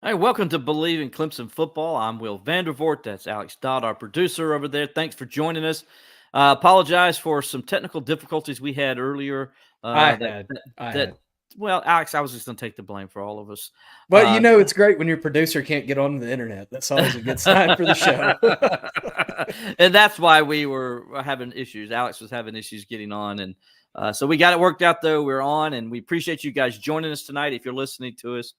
Hey, welcome to Bleav in Clemson Football. I'm Will Vandervoort. That's Alex Dodd, our producer over there. Thanks for joining us. Apologize for some technical difficulties we had earlier. I Uh, that, had. that, I that, had. well, Alex, I was just going to take the blame for all of us. But it's great when your producer can't get on the internet. That's always a good sign for the show. And that's why we were having issues. Alex was having issues getting on. And so we got it worked out, though. We're on, and we appreciate you guys joining us tonight. If you're listening to us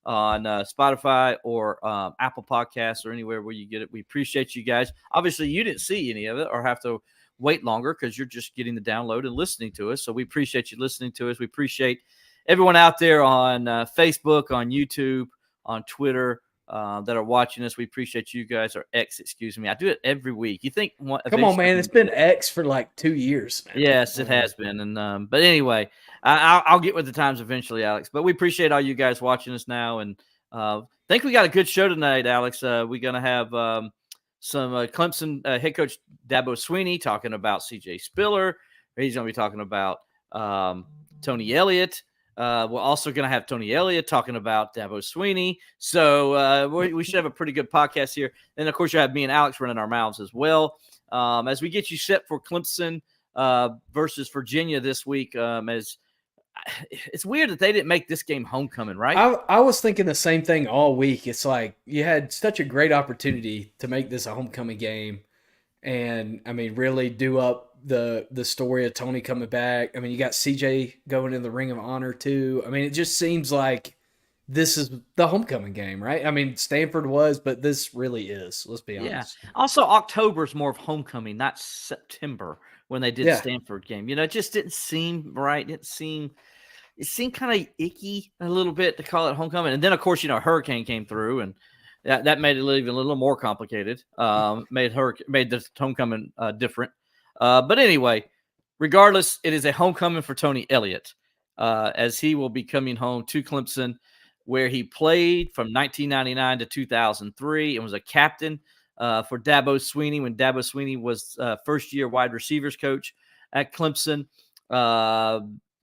on Spotify or Apple Podcasts or anywhere where you get it, we appreciate you guys. Obviously, you didn't see any of it or have to wait longer because you're just getting the download and listening to us. So we appreciate you listening to us. We appreciate everyone out there on Facebook, on YouTube, on Twitter that are watching us. We appreciate you guys, or X, excuse me. I do it every week. You think Come on, man. It's been X for like 2 years, man. Yes, it has been. And but anyway, I'll get with the times eventually, Alex. But we appreciate all you guys watching us now, and think we got a good show tonight, Alex. We're gonna have some Clemson head coach Dabo Swinney talking about C.J. Spiller. He's gonna be talking about Tony Elliott. We're also going to have Tony Elliott talking about Dabo Swinney. So we should have a pretty good podcast here. And, of course, you have me and Alex running our mouths as well. As we get you set for Clemson versus Virginia this week, as it's weird that they didn't make this game homecoming, right? I was thinking the same thing all week. It's like you had such a great opportunity to make this a homecoming game. And, I mean, really do up the story of Tony coming back. I mean, you got CJ going in the Ring of Honor too. I mean, it just seems like this is the homecoming game, right? I mean, Stanford was, but this really is. Let's be honest. Yeah. Also, October is more of homecoming, not September when they did Stanford game. It just didn't seem right. It seemed kind of icky a little bit to call it homecoming. And then, of course, a hurricane came through, and that made it even a little more complicated. Made the homecoming different. But anyway, regardless, it is a homecoming for Tony Elliott, as he will be coming home to Clemson, where he played from 1999 to 2003 and was a captain for Dabo Swinney when Dabo Swinney was first-year wide receivers coach at Clemson.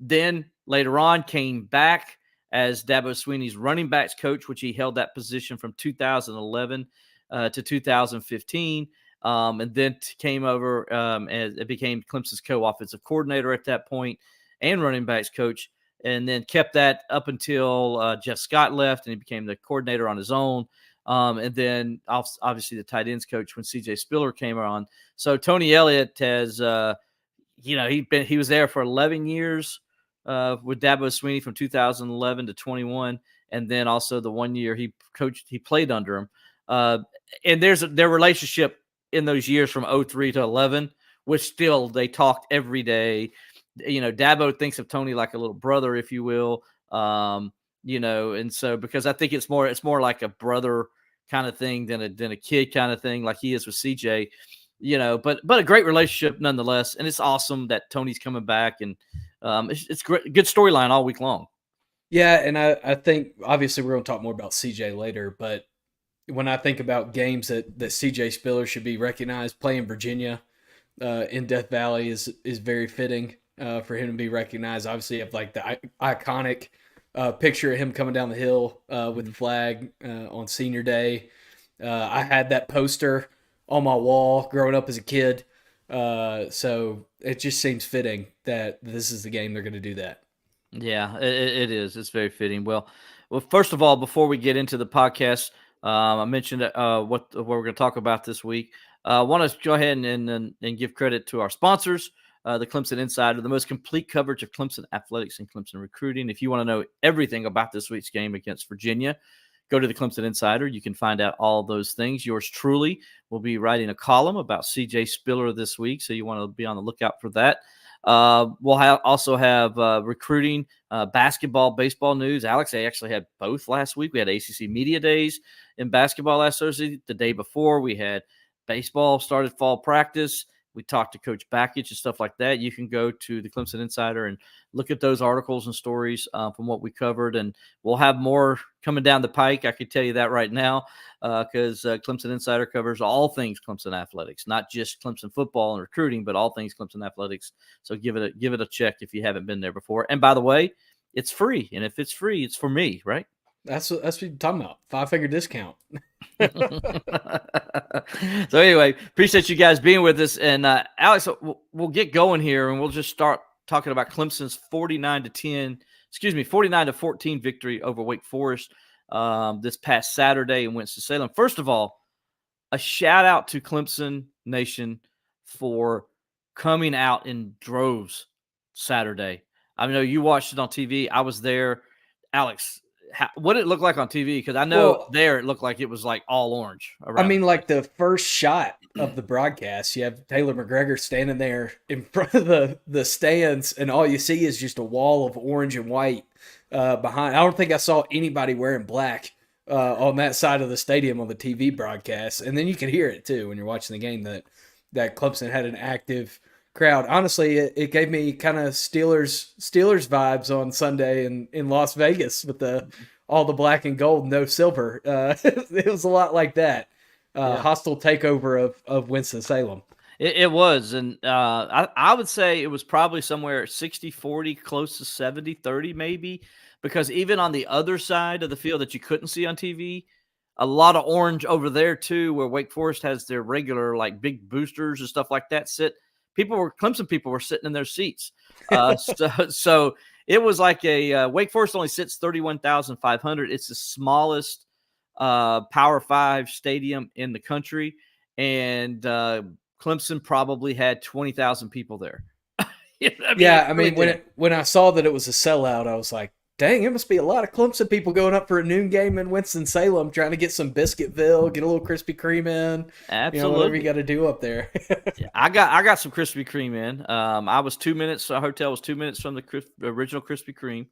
Then later on came back as Dabo Swinney's running backs coach, which he held that position from 2011 to 2015. And then came over as it became Clemson's co-offensive coordinator at that point and running backs coach, and then kept that up until Jeff Scott left and he became the coordinator on his own. And then obviously the tight ends coach when C.J. Spiller came on. So Tony Elliott has, he was there for 11 years with Dabo Swinney from 2011 to 21, and then also the 1 year he played under him. And their relationship in those years from 03 to 11, which still they talked every day. Dabo thinks of Tony like a little brother, if you will. And so because I think it's more like a brother kind of thing than a kid kind of thing, like he is with CJ. But a great relationship nonetheless, and it's awesome that Tony's coming back, and it's great, good storyline all week long. Yeah, and I think obviously we're going to talk more about CJ later, but when I think about games that CJ Spiller should be recognized, playing Virginia in Death Valley is very fitting for him to be recognized. Obviously, you have like the iconic picture of him coming down the hill with the flag on senior day. I had that poster on my wall growing up as a kid. So it just seems fitting that this is the game they're going to do that. Yeah, it is. It's very fitting. Well, first of all, before we get into the podcast, I mentioned what we're going to talk about this week. I want to go ahead and give credit to our sponsors, the Clemson Insider, the most complete coverage of Clemson athletics and Clemson recruiting. If you want to know everything about this week's game against Virginia, go to the Clemson Insider. You can find out all those things. Yours truly will be writing a column about C.J. Spiller this week, so you want to be on the lookout for that. We'll also have recruiting, basketball, baseball news. Alex, I actually had both last week. We had ACC Media Days in basketball last Thursday. The day before, we had baseball started fall practice. We talked to Coach Backich and stuff like that. You can go to the Clemson Insider and look at those articles and stories from what we covered. And we'll have more coming down the pike. I can tell you that right now because Clemson Insider covers all things Clemson athletics, not just Clemson football and recruiting, but all things Clemson athletics. So give it a check if you haven't been there before. And by the way, it's free. And if it's free, it's for me, right? That's what you're talking about. 5-figure discount. So anyway, appreciate you guys being with us. And Alex, we'll get going here, and we'll just start talking about Clemson's 49-14 victory over Wake Forest this past Saturday in Winston-Salem. First of all, a shout out to Clemson Nation for coming out in droves Saturday. I know you watched it on TV. I was there. Alex, what did it look like on TV? Because I know it looked like it was like all orange. I mean, like the first shot of the broadcast, you have Taylor McGregor standing there in front of the stands, and all you see is just a wall of orange and white behind. I don't think I saw anybody wearing black on that side of the stadium on the TV broadcast. And then you can hear it too when you're watching the game that Clemson had an active crowd. Honestly, it gave me kind of Steelers vibes on Sunday in Las Vegas with all the black and gold, no silver. It was a lot like that. Hostile takeover of Winston-Salem. It was, and I would say it was probably somewhere 60-40, close to 70-30 maybe, because even on the other side of the field that you couldn't see on TV, a lot of orange over there too, where Wake Forest has their regular like big boosters and stuff like that Clemson people were sitting in their seats. So it was like Wake Forest only sits 31,500. It's the smallest Power 5 stadium in the country. And Clemson probably had 20,000 people there. When I saw that it was a sellout, I was like, dang, it must be a lot of Clemson people going up for a noon game in Winston-Salem trying to get some Biscuitville, get a little Krispy Kreme in. Absolutely. Whatever you got to do up there. Yeah, I got some Krispy Kreme in. I was 2 minutes. Our hotel was 2 minutes from the original Krispy Kreme.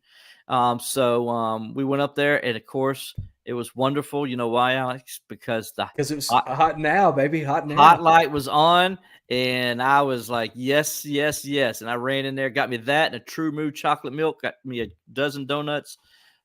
So we went up there, and of course, it was wonderful. You know why, Alex? Because it was hot now, baby. Hot now. Hot light was on, and I was like, yes, yes, yes. And I ran in there, got me that and a True Moo chocolate milk, got me a dozen donuts.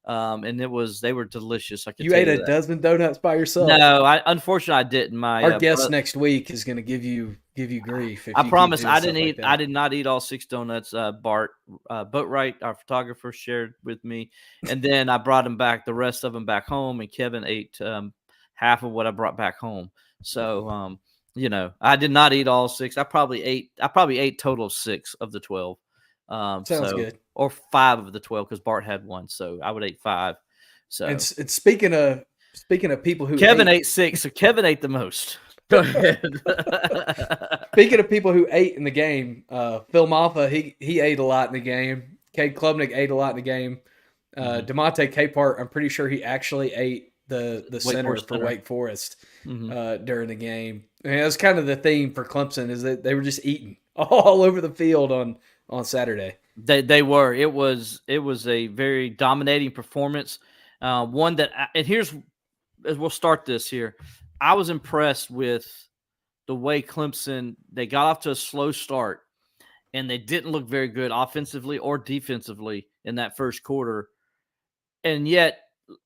And they were delicious. You ate a dozen donuts by yourself? No, unfortunately I didn't. Our guest next week is going to give you grief. I promise I didn't eat. I did not eat all 6 donuts. Bart Boatwright, our photographer, shared with me, and then I brought the rest of them back home, and Kevin ate half of what I brought back home. So I did not eat all 6. I probably ate total of 6 of the 12. Sounds good. Or 5 of the 12 because Bart had 1, so I would eat 5. So and speaking of people who Kevin ate 6, so Kevin ate the most. Go ahead. Speaking of people who ate in the game, Phil Maffa, he ate a lot in the game. Cade Klubnik ate a lot in the game. DeMonte Capehart, I'm pretty sure he actually ate the center for Wake Forest during the game. And it was kind of the theme for Clemson is that they were just eating all over the field on Saturday. They were. It was a very dominating performance. One that, and we'll start this here. I was impressed with the way Clemson, they got off to a slow start, and they didn't look very good offensively or defensively in that first quarter. And yet,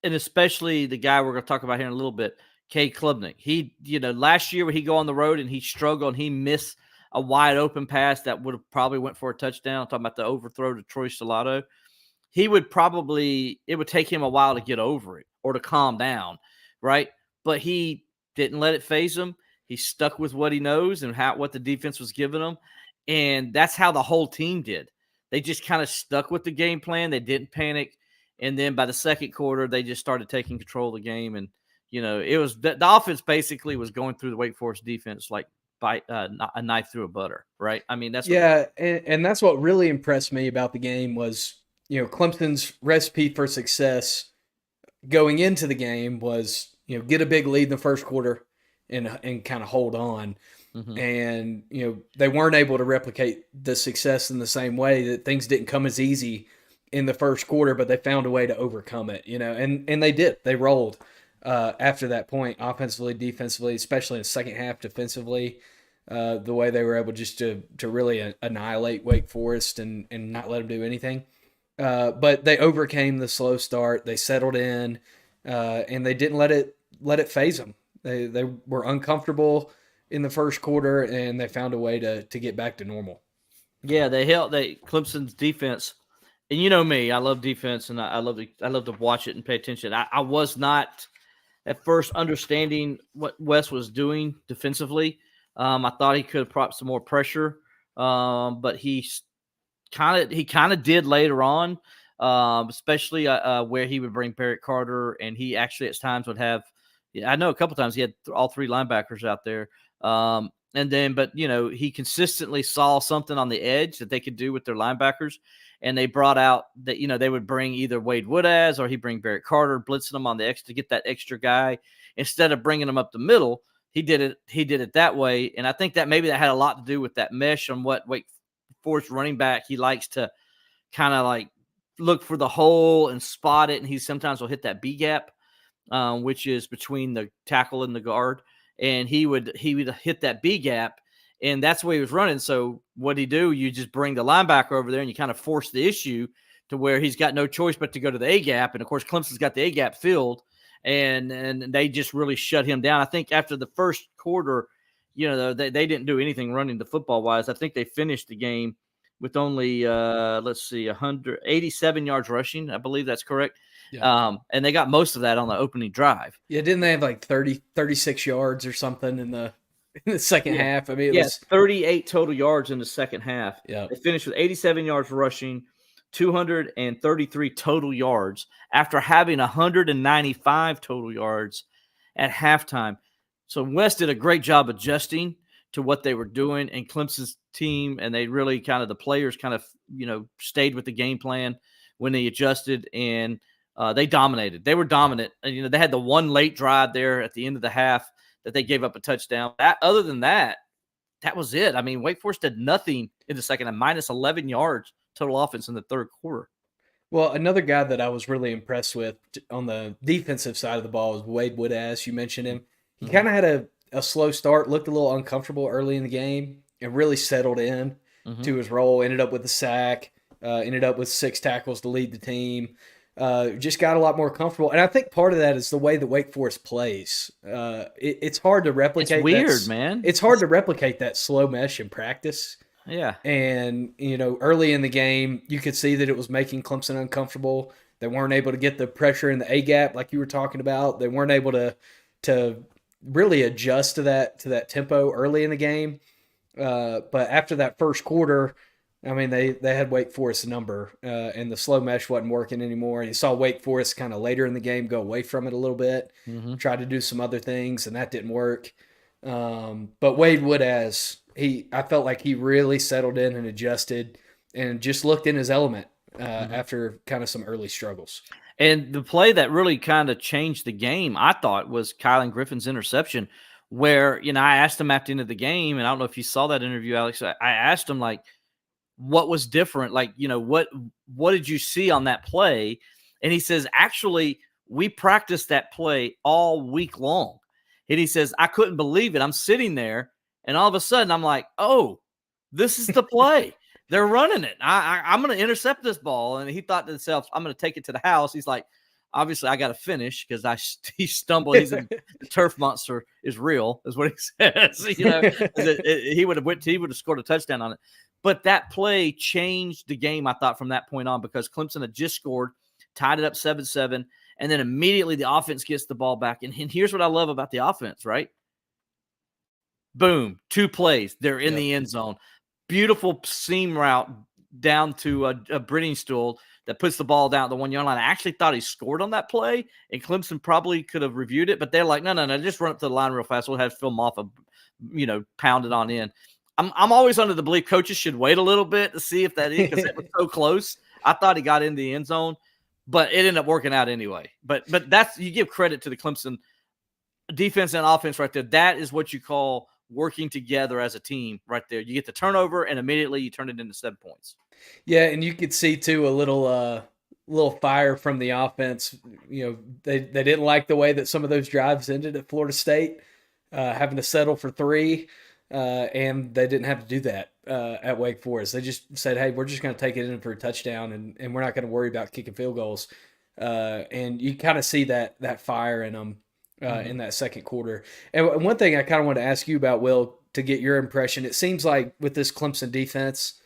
and especially the guy we're going to talk about here in a little bit, Cade Klubnik. He, last year when he go on the road and he struggled, he missed a wide open pass that would have probably went for a touchdown. I'm talking about the overthrow to Troy Stellato. It would take him a while to get over it or to calm down, right? But he didn't let it faze him. He stuck with what he knows and what the defense was giving him. And that's how the whole team did. They just kind of stuck with the game plan. They didn't panic. And then by the second quarter, they just started taking control of the game. And, it was the offense basically was going through the Wake Forest defense like by a knife through a butter, right? I mean, and that's what really impressed me about the game was, Clemson's recipe for success going into the game was, get a big lead in the first quarter and kind of hold on. Mm-hmm. And, they weren't able to replicate the success in the same way, that things didn't come as easy in the first quarter, but they found a way to overcome it, and they did. They rolled after that point, offensively, defensively, especially in the second half defensively, the way they were able just to really annihilate Wake Forest and not let them do anything. But they overcame the slow start. They settled in, and they didn't let it faze them. They were uncomfortable in the first quarter, and they found a way to get back to normal. Yeah, Clemson's defense And you know me, I love defense, and I love to watch it and pay attention. I was not at first understanding what Wes was doing defensively. I thought he could have brought some more pressure, but he kind of did later on, especially where he would bring Barrett Carter, and he actually at times would have. I know a couple times he had all three linebackers out there. But he consistently saw something on the edge that they could do with their linebackers, and they brought out that they would bring either Wade Woodaz or he'd bring Barrett Carter, blitzing them on the X to get that extra guy instead of bringing them up the middle. He did it that way, and I think that maybe that had a lot to do with that mesh on what Wake Forest running back. He likes to kind of like look for the hole and spot it, and he sometimes will hit that B gap, which is between the tackle and the guard. And he would hit that B gap, and that's the way he was running. So what do? You just bring the linebacker over there, and you kind of force the issue to where he's got no choice but to go to the A gap. And of course, Clemson's got the A gap filled, and they just really shut him down. I think after the first quarter, they didn't do anything running the football wise. I think they finished the game with only 187 yards rushing. I Bleav that's correct. Yeah. And they got most of that on the opening drive. Yeah, didn't they have like 36 yards or something in the second half? I mean, it was 38 total yards in the second half. Yeah. They finished with 87 yards rushing, 233 total yards after having 195 total yards at halftime. So West did a great job adjusting to what they were doing, and Clemson's team, and they really the players stayed with the game plan when they adjusted, and they dominated. They were dominant. And, they had the one late drive there at the end of the half that they gave up a touchdown. Other than that, that was it. I mean, Wake Forest did nothing in the second, and minus 11 yards total offense in the third quarter. Well, another guy that I was really impressed with on the defensive side of the ball was Wade Woodaz. You mentioned him. He kind of had a slow start, looked a little uncomfortable early in the game, and really settled in to his role. Ended up with a sack, ended up with 6 tackles to lead the team. Just got a lot more comfortable. And I think part of that is the way that Wake Forest plays. It's hard to replicate. It's weird, man. It's hard to replicate that slow mesh in practice. Yeah. And, early in the game, you could see that it was making Clemson uncomfortable. They weren't able to get the pressure in the A gap like you were talking about. They weren't able to really adjust to that tempo early in the game. But after that first quarter, I mean, they had Wake Forest's number, and the slow mesh wasn't working anymore. You saw Wake Forest kind of later in the game go away from it a little bit, try to do some other things, and that didn't work. But Wade Woodaz, I felt like he really settled in and adjusted and just looked in his element after kind of some early struggles. And the play that really kind of changed the game, I thought, was Kylan Griffin's interception, where, I asked him at the end of the game, and I don't know if you saw that interview, Alex. I asked him, like, what was different? Like, what did you see on that play? And he says, actually, we practiced that play all week long. And he says, I couldn't believe it. I'm sitting there, and all of a sudden I'm like, oh, this is the play. They're running it. I'm going to intercept this ball. And he thought to himself, I'm going to take it to the house. He's like, obviously I got to finish because he stumbled. The turf monster is real, is what he says. He would have scored a touchdown on it. But that play changed the game, I thought, from that point on, because Clemson had just scored, tied it up 7-7, and then immediately the offense gets the ball back. And here's what I love about the offense, right? Boom, 2 plays. They're in the end zone. Beautiful seam route down to a Brittingstool that puts the ball down at the 1-yard line. I actually thought he scored on that play, and Clemson probably could have reviewed it, but they're like, no, just run up to the line real fast. We'll have to film off pound it on in. I'm always under the belief coaches should wait a little bit to see if that is, because it was so close. I thought he got in the end zone, but it ended up working out anyway. But that's, you give credit to the Clemson defense and offense right there. That is what you call working together as a team right there. You get the turnover, and immediately you turn it into 7 points. Yeah, and you could see too a little fire from the offense. They didn't like the way that some of those drives ended at Florida State, having to settle for 3. And they didn't have to do that at Wake Forest. They just said, hey, we're just going to take it in for a touchdown, and we're not going to worry about kicking field goals. And you kind of see that fire in them in that second quarter. And one thing I kind of want to ask you about, Will, to get your impression, it seems like with this Clemson defense,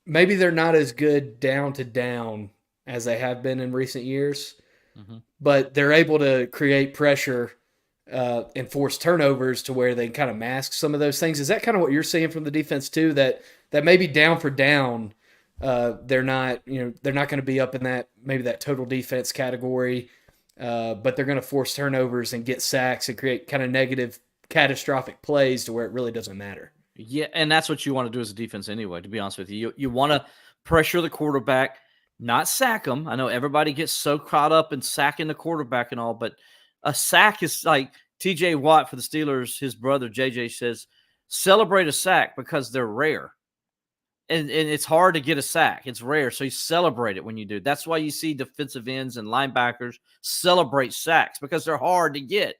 maybe they're not as good down to down as they have been in recent years, but they're able to create pressure and force turnovers to where they can kind of mask some of those things. Is that kind of what you're seeing from the defense too? That maybe down for down, they're not going to be up in that total defense category, but they're going to force turnovers and get sacks and create kind of negative, catastrophic plays to where it really doesn't matter. Yeah, and that's what you want to do as a defense anyway, to be honest with you. You want to pressure the quarterback, not sack them. I know everybody gets so caught up in sacking the quarterback and all, but a sack is like TJ Watt for the Steelers, his brother JJ says, celebrate a sack because they're rare. And it's hard to get a sack. It's rare. So you celebrate it when you do. That's why you see defensive ends and linebackers celebrate sacks because they're hard to get.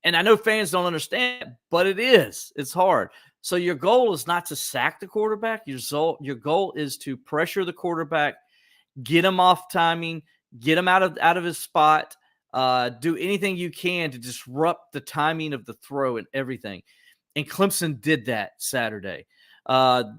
And I know fans don't understand, but it is. It's hard. So your goal is not to sack the quarterback. Your goal is to pressure the quarterback, get him off timing, get him out of his spot, do anything you can to disrupt the timing of the throw and everything. And Clemson did that Saturday.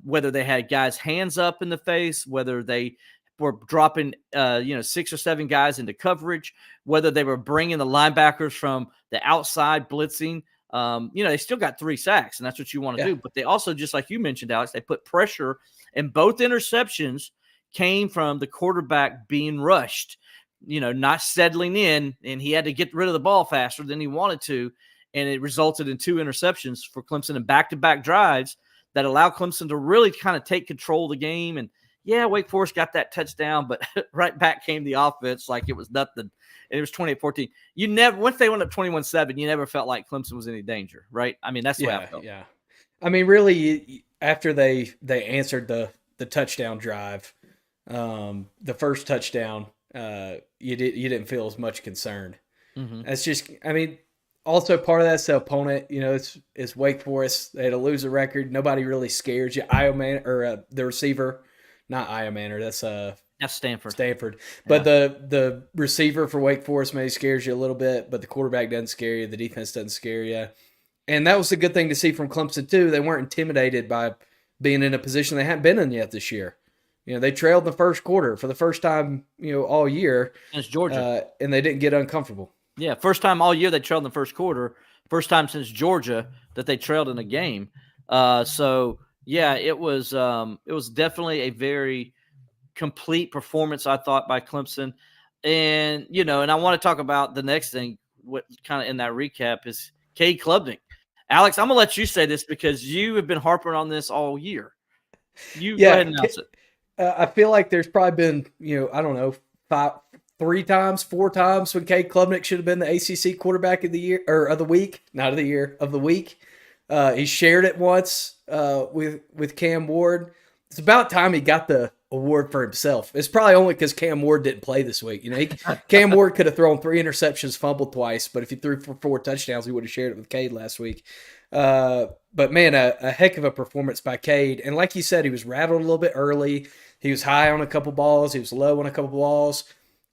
Whether they had guys hands up in the face, whether they were dropping 6 or 7 guys into coverage, whether they were bringing the linebackers from the outside blitzing. They still got 3 sacks, and that's what you want to do. But they also, just like you mentioned, Alex, they put pressure, and both interceptions came from the quarterback being rushed, not settling in, and he had to get rid of the ball faster than he wanted to, and it resulted in 2 interceptions for Clemson and back-to-back drives that allowed Clemson to really kind of take control of the game. And Wake Forest got that touchdown, but right back came the offense like it was nothing. And it was 28-14. You never, once they went up 21-7, you never felt like Clemson was in any danger, right? I mean, that's the way I felt. Yeah. I mean, really, after they answered the touchdown drive, the first touchdown, you didn't feel as much concerned. That's just, I mean, also part of that's the opponent. It's Wake Forest. They had a loser record. Nobody really scares you. The receiver, not Iomanner. That's Stanford. But the receiver for Wake Forest maybe scares you a little bit, but the quarterback doesn't scare you. The defense doesn't scare you. And that was a good thing to see from Clemson too. They weren't intimidated by being in a position they hadn't been in yet this year. They trailed in the first quarter for the first time, all year. Against Georgia. And they didn't get uncomfortable. Yeah, first time all year they trailed in the first quarter. First time since Georgia that they trailed in a game. It was definitely a very complete performance, I thought, by Clemson. And, and I want to talk about the next thing, what kind of in that recap is Cade Klubnik. Alex, I'm going to let you say this because you have been harping on this all year. Go ahead and announce it. I feel like there's probably been, I don't know, 4 times when Cade Klubnik should have been the ACC quarterback of the year or of the week, not of the year, of the week. He shared it once with Cam Ward. It's about time he got the award for himself. It's probably only because Cam Ward didn't play this week. Cam Ward could have thrown 3 interceptions, fumbled twice, but if he threw for 4 touchdowns, he would have shared it with Cade last week. But man, a heck of a performance by Cade. And like you said, he was rattled a little bit early. He was high on a couple balls. He was low on a couple balls.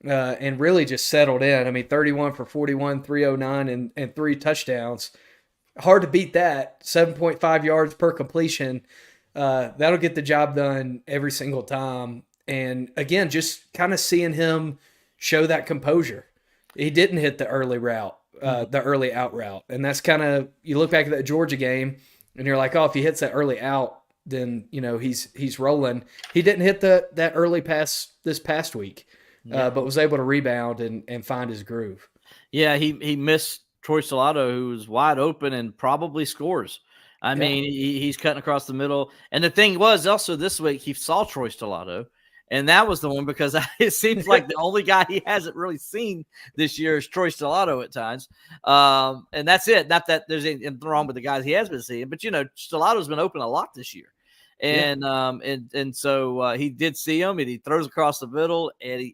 And really just settled in. I mean, 31 for 41, 309, and 3 touchdowns. Hard to beat that. 7.5 yards per completion. That'll get the job done every single time. And again, just kind of seeing him show that composure. He didn't hit the early route, the early out route. And that's kind of, you look back at that Georgia game and you're like, oh, if he hits that early out, then, he's rolling. He didn't hit that early pass this past week. But was able to rebound and find his groove. Yeah, he missed Troy Stellato, who was wide open and probably scores. I mean, he's cutting across the middle. And the thing was, also this week, he saw Troy Stellato, and that was the one because it seems like the only guy he hasn't really seen this year is Troy Stellato at times. And that's it. Not that there's anything wrong with the guys he has been seeing, but, Stellato's been open a lot this year. And so he did see him, and he throws across the middle, and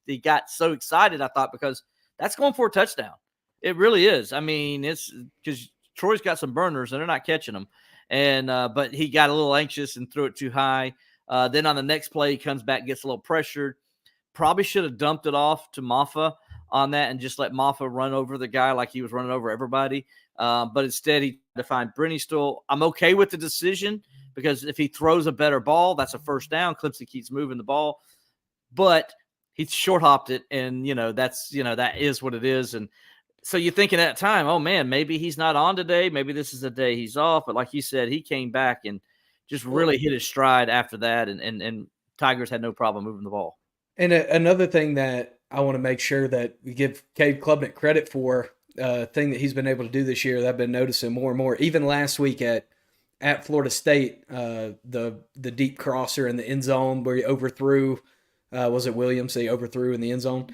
he got so excited, I thought, because that's going for a touchdown. It really is. I mean, it's because Troy's got some burners, and they're not catching them. And but he got a little anxious and threw it too high. Then on the next play, he comes back, gets a little pressured. Probably should have dumped it off to Maffa on that and just let Maffa run over the guy like he was running over everybody. But instead, he tried to find Brenny Stool. I'm okay with the decision because if he throws a better ball, that's a first down. Clemson keeps moving the ball, but he short hopped it, and that is what it is. And so you're thinking at that time, oh man, maybe he's not on today. Maybe this is the day he's off. But like you said, he came back and just really hit his stride after that, and Tigers had no problem moving the ball. And another thing that I want to make sure that we give Cade Klubnik credit for, thing that he's been able to do this year that I've been noticing more and more. Even last week at Florida State, the deep crosser in the end zone where he overthrew, was it Williams? He overthrew in the end zone.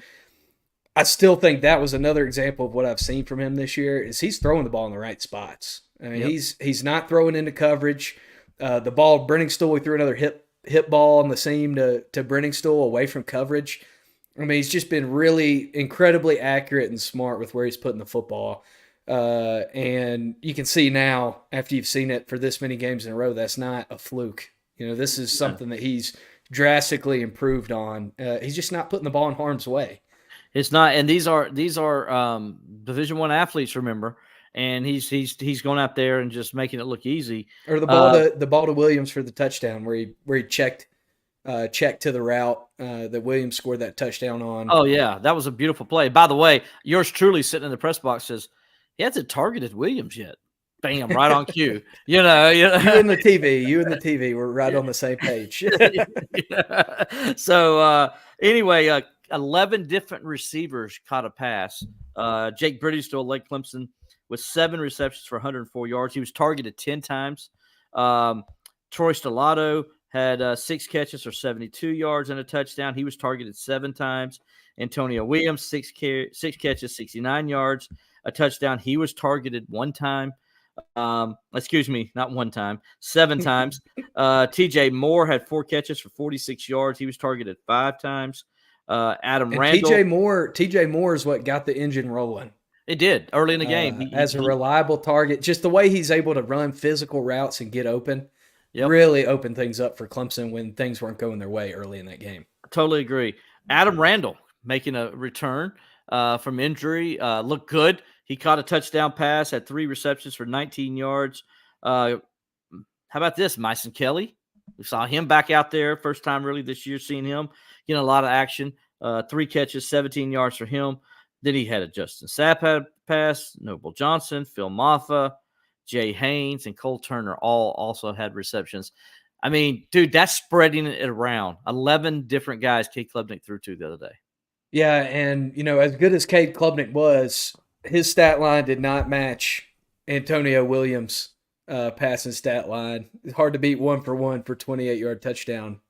I still think that was another example of what I've seen from him this year is he's throwing the ball in the right spots. I mean, he's not throwing into coverage. The ball, Brenningstool, he threw another hit ball on the seam to Brenningstool away from coverage. I mean, he's just been really incredibly accurate and smart with where he's putting the football. And you can see now, after you've seen it for this many games in a row, that's not a fluke. This is something that he's drastically improved on. He's just not putting the ball in harm's way. It's not, and these are Division I athletes, remember, and he's going out there and just making it look easy. Or the ball to Williams for the touchdown, where he checked to the route that Williams scored that touchdown on. Oh yeah, that was a beautiful play. By the way, yours truly sitting in the press box says he hasn't targeted Williams yet. Bam, right on cue. You and the TV were right on the same page. So anyway, 11 different receivers caught a pass. Jake Bridgestone led Clemson with 7 receptions for 104 yards. He was targeted 10 times. Troy Stellato had 6 catches for 72 yards and a touchdown. He was targeted 7 times. Antonio Williams, 6 catches, 69 yards, a touchdown. He was targeted 1 time. Excuse me, not 1 time, 7 times. TJ Moore had 4 catches for 46 yards. He was targeted 5 times. Adam Randall. TJ Moore is what got the engine rolling. It did early in the game. As a reliable target, just the way he's able to run physical routes and get open, really opened things up for Clemson when things weren't going their way early in that game. Totally agree. Adam Randall making a return from injury, looked good. He caught a touchdown pass, had 3 receptions for 19 yards. How about this, Mason Kelly? We saw him back out there, first time really this year seeing him getting a lot of action. 3 catches, 17 yards for him. Then he had a Justin Sapp pass, Noble Johnson, Phil Maffa, Jay Haynes, and Cole Turner all also had receptions. I mean, dude, that's spreading it around. 11 different guys Cade Klubnik threw to the other day. Yeah, and, as good as Cade Klubnik was, his stat line did not match Antonio Williams' passing stat line. It's hard to beat 1-for-1 for 28-yard touchdown.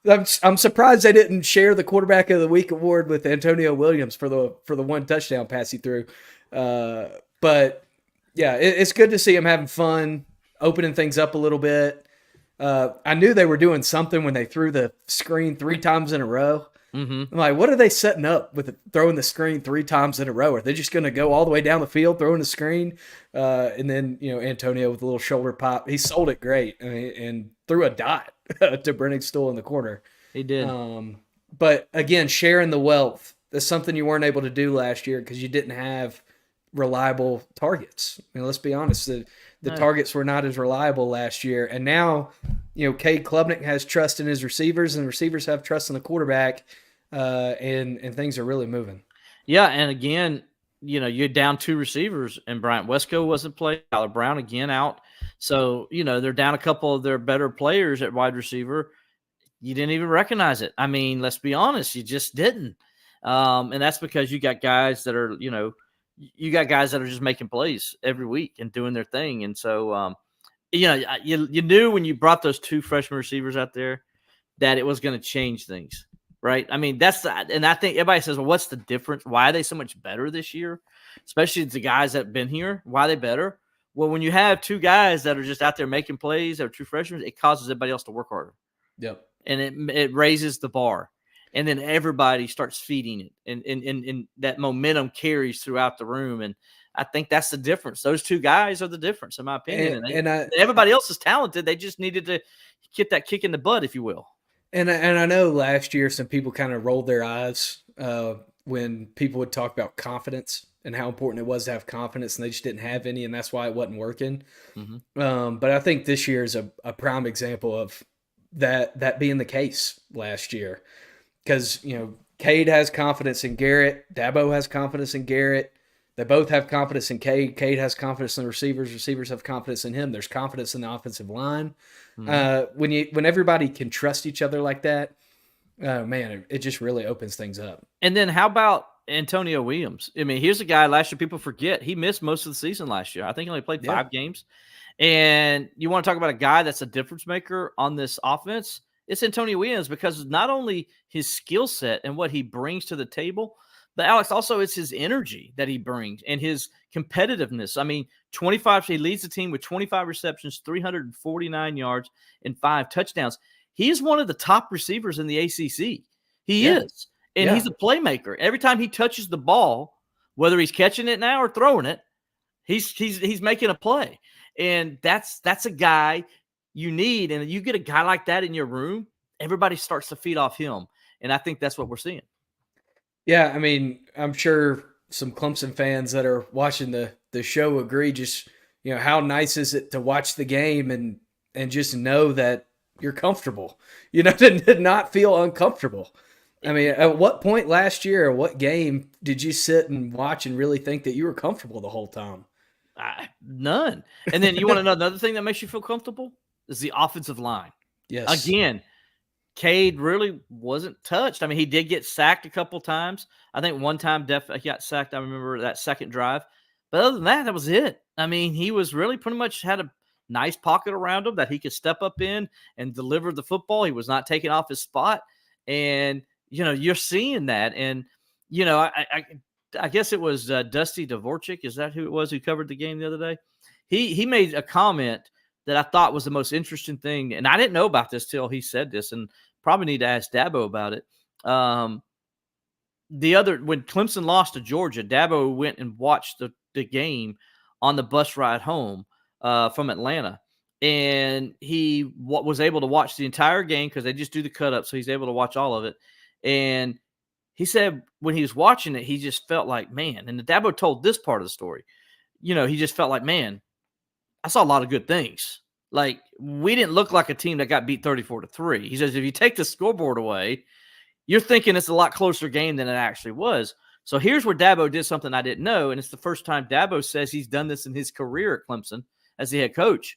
I'm surprised they didn't share the Quarterback of the Week award with Antonio Williams for the 1 touchdown pass he threw. But yeah, it's good to see him having fun, opening things up a little bit. I knew they were doing something when they threw the screen 3 times in a row. Mm-hmm. I'm like, what are they setting up with throwing the screen 3 times in a row? Are they just going to go all the way down the field throwing the screen? And then, Antonio with a little shoulder pop. He sold it great and threw a dot to Brenningstool in the corner. He did. But again, sharing the wealth. That's something you weren't able to do last year because you didn't have reliable targets. Let's be honest. The targets were not as reliable last year. And now, Cade Klubnik has trust in his receivers and receivers have trust in the quarterback. And things are really moving. Yeah, and again, you're down 2 receivers, and Bryant Wesco wasn't playing. Tyler Brown again out. So, they're down a couple of their better players at wide receiver. You didn't even recognize it. I mean, let's be honest, you just didn't. And that's because you got guys that are, just making plays every week and doing their thing. And so, you knew when you brought those 2 freshman receivers out there that it was going to change things. Right. I mean, and I think everybody says, well, what's the difference? Why are they so much better this year? Especially the guys that have been here. Why are they better? Well, when you have 2 guys that are just out there making plays that are true freshmen, it causes everybody else to work harder. Yep. And it raises the bar. And then everybody starts feeding it. And that momentum carries throughout the room. And I think that's the difference. Those 2 guys are the difference, in my opinion. And everybody else is talented. They just needed to get that kick in the butt, if you will. And I know last year some people kind of rolled their eyes when people would talk about confidence and how important it was to have confidence, and they just didn't have any, and that's why it wasn't working. But I think this year is a prime example of that being the case last year, because Cade has confidence in Garrett, Dabo has confidence in Garrett. They both have confidence in Cade. Cade has confidence in the receivers. Receivers have confidence in him. There's confidence in the offensive line. When everybody can trust each other like that, oh man, it just really opens things up. And then how about Antonio Williams? I mean, here's a guy last year people forget. He missed most of the season last year. I think he only played 5 games. And you want to talk about a guy that's a difference maker on this offense? It's Antonio Williams, because not only his skill set and what he brings to the table, but Alex, also it's his energy that he brings and his competitiveness. I mean, he leads the team with 25 receptions, 349 yards, and 5 touchdowns. He is one of the top receivers in the ACC. He is. And he's a playmaker. Every time he touches the ball, whether he's catching it now or throwing it, he's making a play. And that's a guy you need. And you get a guy like that in your room, everybody starts to feed off him. And I think that's what we're seeing. Yeah, I mean, I'm sure some Clemson fans that are watching the show agree. Just, how nice is it to watch the game and just know that you're comfortable, to not feel uncomfortable. I mean, at what point last year or what game did you sit and watch and really think that you were comfortable the whole time? None. And then you want to know another thing that makes you feel comfortable is the offensive line. Yes. Again, Cade really wasn't touched. I mean, he did get sacked a couple times. I think one time he got sacked. I remember that second drive. But other than that was it. I mean, he was really pretty much had a nice pocket around him that he could step up in and deliver the football. He was not taking off his spot. And, you're seeing that. And, I guess it was Dusty Dvorak. Is that who it was who covered the game the other day? He made a comment that I thought was the most interesting thing. And I didn't know about this till he said this, and probably need to ask Dabo about it. When Clemson lost to Georgia, Dabo went and watched the game on the bus ride home from Atlanta. And he was able to watch the entire game because they just do the cut up. So he's able to watch all of it. And he said when he was watching it, he just felt like, man, and the Dabo told this part of the story, he just felt like, man, I saw a lot of good things. Like, we didn't look like a team that got beat 34-3. He says, if you take the scoreboard away, you're thinking it's a lot closer game than it actually was. So here's where Dabo did something I didn't know, and it's the first time Dabo says he's done this in his career at Clemson as the head coach,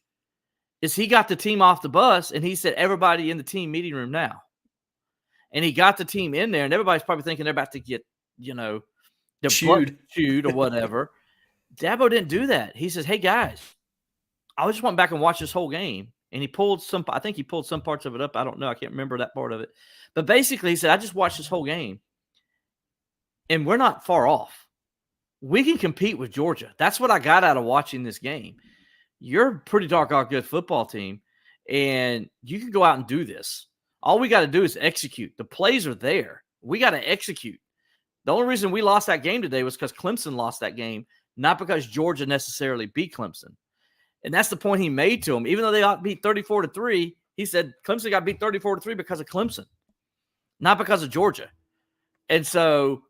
is he got the team off the bus, and he said, everybody in the team meeting room now. And he got the team in there, and everybody's probably thinking they're about to get, chewed or whatever. Dabo didn't do that. He says, hey, guys, I just went back and watched this whole game. And he pulled some parts of it up. I don't know. I can't remember that part of it. But basically, he said, I just watched this whole game. And we're not far off. We can compete with Georgia. That's what I got out of watching this game. You're a pretty doggone good football team. And you can go out and do this. All we got to do is execute. The plays are there. We got to execute. The only reason we lost that game today was because Clemson lost that game, not because Georgia necessarily beat Clemson. And that's the point he made to him. Even though they got beat 34-3, he said Clemson got beat 34-3 because of Clemson, not because of Georgia. And so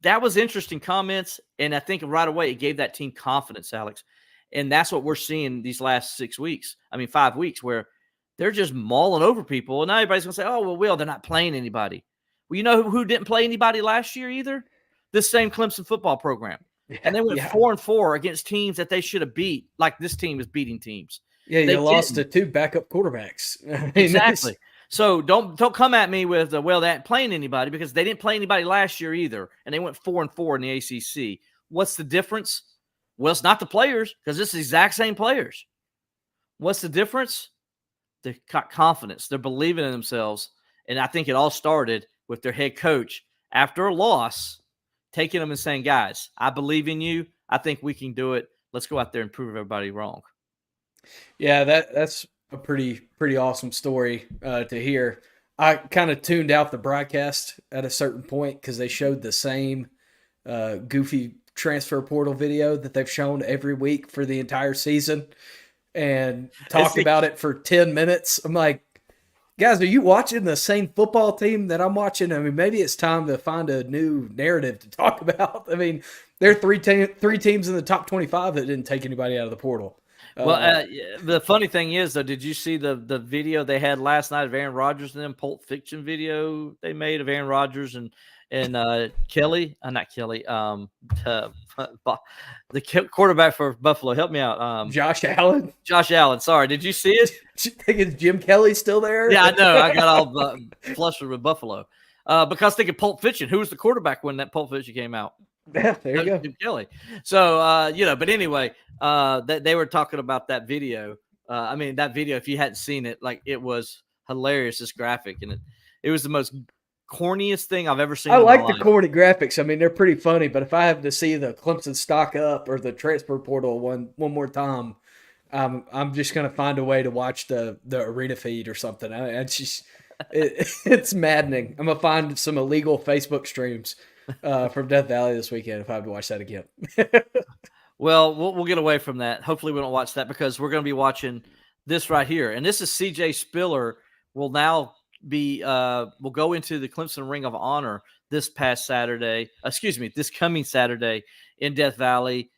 that was interesting comments. And I think right away it gave that team confidence, Alex. And that's what we're seeing these last 5 weeks, where they're just mauling over people. And now everybody's going to say, oh, well, they're not playing anybody. Well, you know who didn't play anybody last year either? This same Clemson football program. And they went 4-4 against teams that they should have beat, like this team is beating teams. Yeah, you lost to 2 backup quarterbacks. Exactly. So don't come at me with, they ain't playing anybody, because they didn't play anybody last year either, and they went 4-4 in the ACC. What's the difference? Well, it's not the players, because it's the exact same players. What's the difference? They've got confidence. They're believing in themselves, and I think it all started with their head coach after a loss, taking them and saying, guys, I believe in you. I think we can do it. Let's go out there and prove everybody wrong. Yeah, that's a pretty awesome story to hear. I kind of tuned out the broadcast at a certain point because they showed the same goofy transfer portal video that they've shown every week for the entire season and talked about it for 10 minutes. I'm like, Guys, are you watching the same football team that I'm watching? I mean, maybe it's time to find a new narrative to talk about. I mean, there are three teams in the top 25 that didn't take anybody out of the portal. Well, the funny thing is, though, did you see the video they had last night of Aaron Rodgers and them Pulp Fiction video they made of Aaron Rodgers and Kelly? Not Kelly. The quarterback for Buffalo. Help me out. Josh Allen. Josh Allen. Sorry, did you see it? You think is Jim Kelly still there? Yeah, I know. I got all flustered with Buffalo because thinking Pulp Fiction. Who was the quarterback when that Pulp Fiction came out? Yeah, there you go. Jim Kelly. So, but anyway, they were talking about that video. I mean, that video, if you hadn't seen it, like it was hilarious, this graphic. And it was the most corniest thing I've ever seen. I like the corny graphics. I mean, they're pretty funny, but if I have to see the Clemson stock up or the transfer portal one more time, I'm just going to find a way to watch the arena feed or something. It's maddening. I'm going to find some illegal Facebook streams from Death Valley this weekend if I have to watch that again. Well, we'll get away from that. Hopefully we don't watch that because we're going to be watching this right here. And this is CJ Spiller will now be will go into the Clemson Ring of Honor this coming Saturday in Death Valley.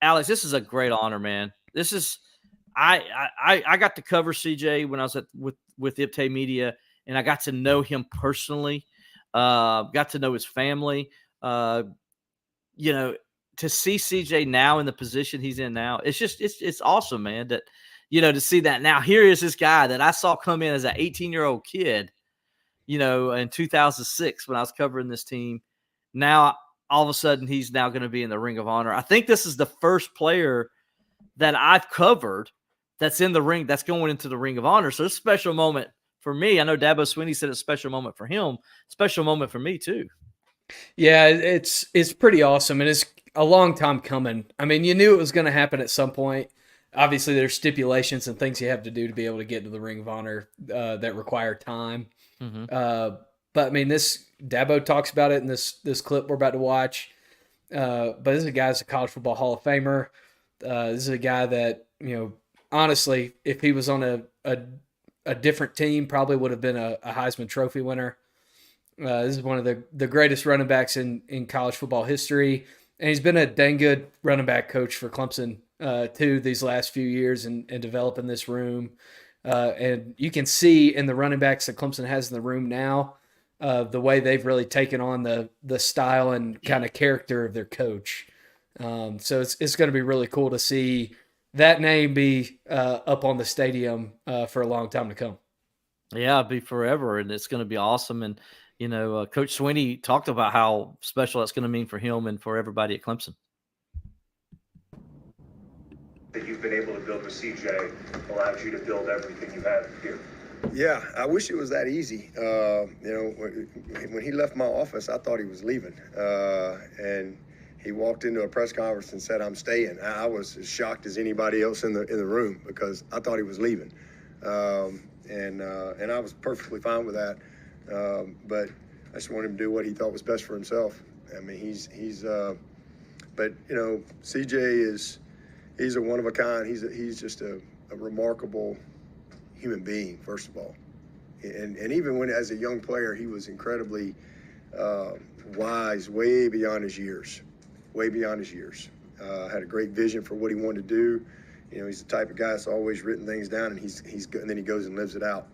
Alex, this is a great honor, man. This is I got to cover CJ when I was with Ipte Media, and I got to know him personally. Got to know his family. To see CJ now in the position he's in now, it's awesome, man. That to see that now. Here is this guy that I saw come in as an 18-year-old kid, in 2006 when I was covering this team. Now all of a sudden he's now going to be in the Ring of Honor. I think this is the first player that I've covered that's in the ring, that's going into the Ring of Honor. So it's a special moment for me. I know Dabo Swinney said it's a special moment for him. Special moment for me too. Yeah, it's pretty awesome, and it's a long time coming. I mean, you knew it was going to happen at some point. Obviously, there's stipulations and things you have to do to be able to get into the Ring of Honor that require time. Mm-hmm. But I mean, Dabo talks about it in this clip we're about to watch. But this is a guy that's a college football Hall of Famer. This is a guy that, honestly, if he was on a different team, probably would have been a Heisman Trophy winner. This is one of the greatest running backs in college football history. And he's been a dang good running back coach for Clemson too these last few years and developing this room. And you can see in the running backs that Clemson has in the room now, the way they've really taken on the style and kind of character of their coach. So it's going to be really cool to see that name be up on the stadium for a long time to come. Yeah, it'll be forever, and it's going to be awesome. And Coach Swinney talked about how special that's going to mean for him and for everybody at Clemson. That you've been able to build with CJ allows you to build everything you have here. Yeah, I wish it was that easy. When he left my office, I thought he was leaving. And he walked into a press conference and said, "I'm staying." I was as shocked as anybody else in the room because I thought he was leaving. And I was perfectly fine with that. But I just wanted him to do what he thought was best for himself. I mean, but CJ he's a one of a kind. He's just a remarkable human being, first of all. And even when as a young player, he was incredibly wise, way beyond his years. Had a great vision for what he wanted to do. He's the type of guy that's always written things down, and and then he goes and lives it out.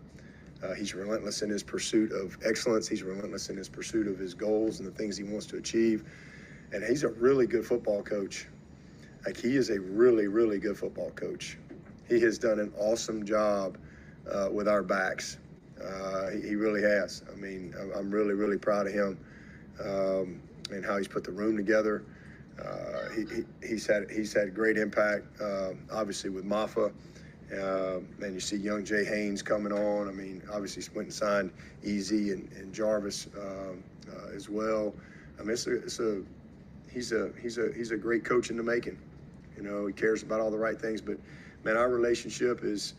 He's relentless in his pursuit of excellence. He's relentless in his pursuit of his goals and the things he wants to achieve. And he's a really good football coach. Like, he is a really, really good football coach. He has done an awesome job with our backs. He really has. I mean, I'm really, really proud of him and how he's put the room together. He's had great impact, obviously, with Maffa. And you see young Jay Haynes coming on. I mean, obviously went and signed Easy and Jarvis as well. I mean, he's a great coach in the making. He cares about all the right things. But man, our relationship is,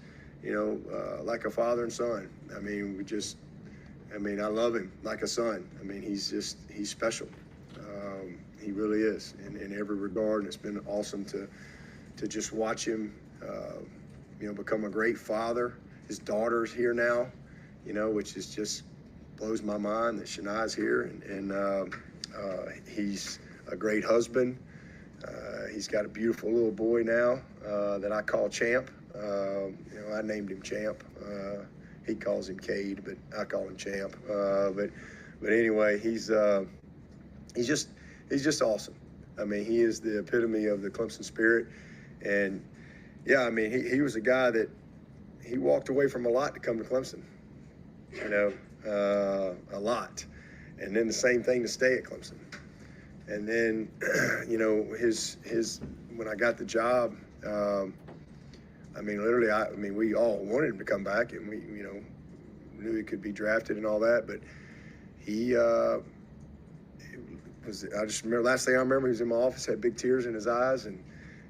like a father and son. I mean, I love him like a son. I mean, he's special. He really is in every regard, and it's been awesome to just watch him. Become a great father. His daughter's here now. which is just blows my mind that Shania's here, and he's a great husband. He's got a beautiful little boy now that I call Champ. I named him Champ. He calls him Cade, but I call him Champ. But anyway, he's just awesome. I mean, he is the epitome of the Clemson spirit, and yeah, I mean, he was a guy that he walked away from a lot to come to Clemson. A lot, and then the same thing to stay at Clemson. And then, his when I got the job, literally, we all wanted him to come back, and we, knew he could be drafted and all that. But he I just remember last thing I remember, he was in my office, had big tears in his eyes, and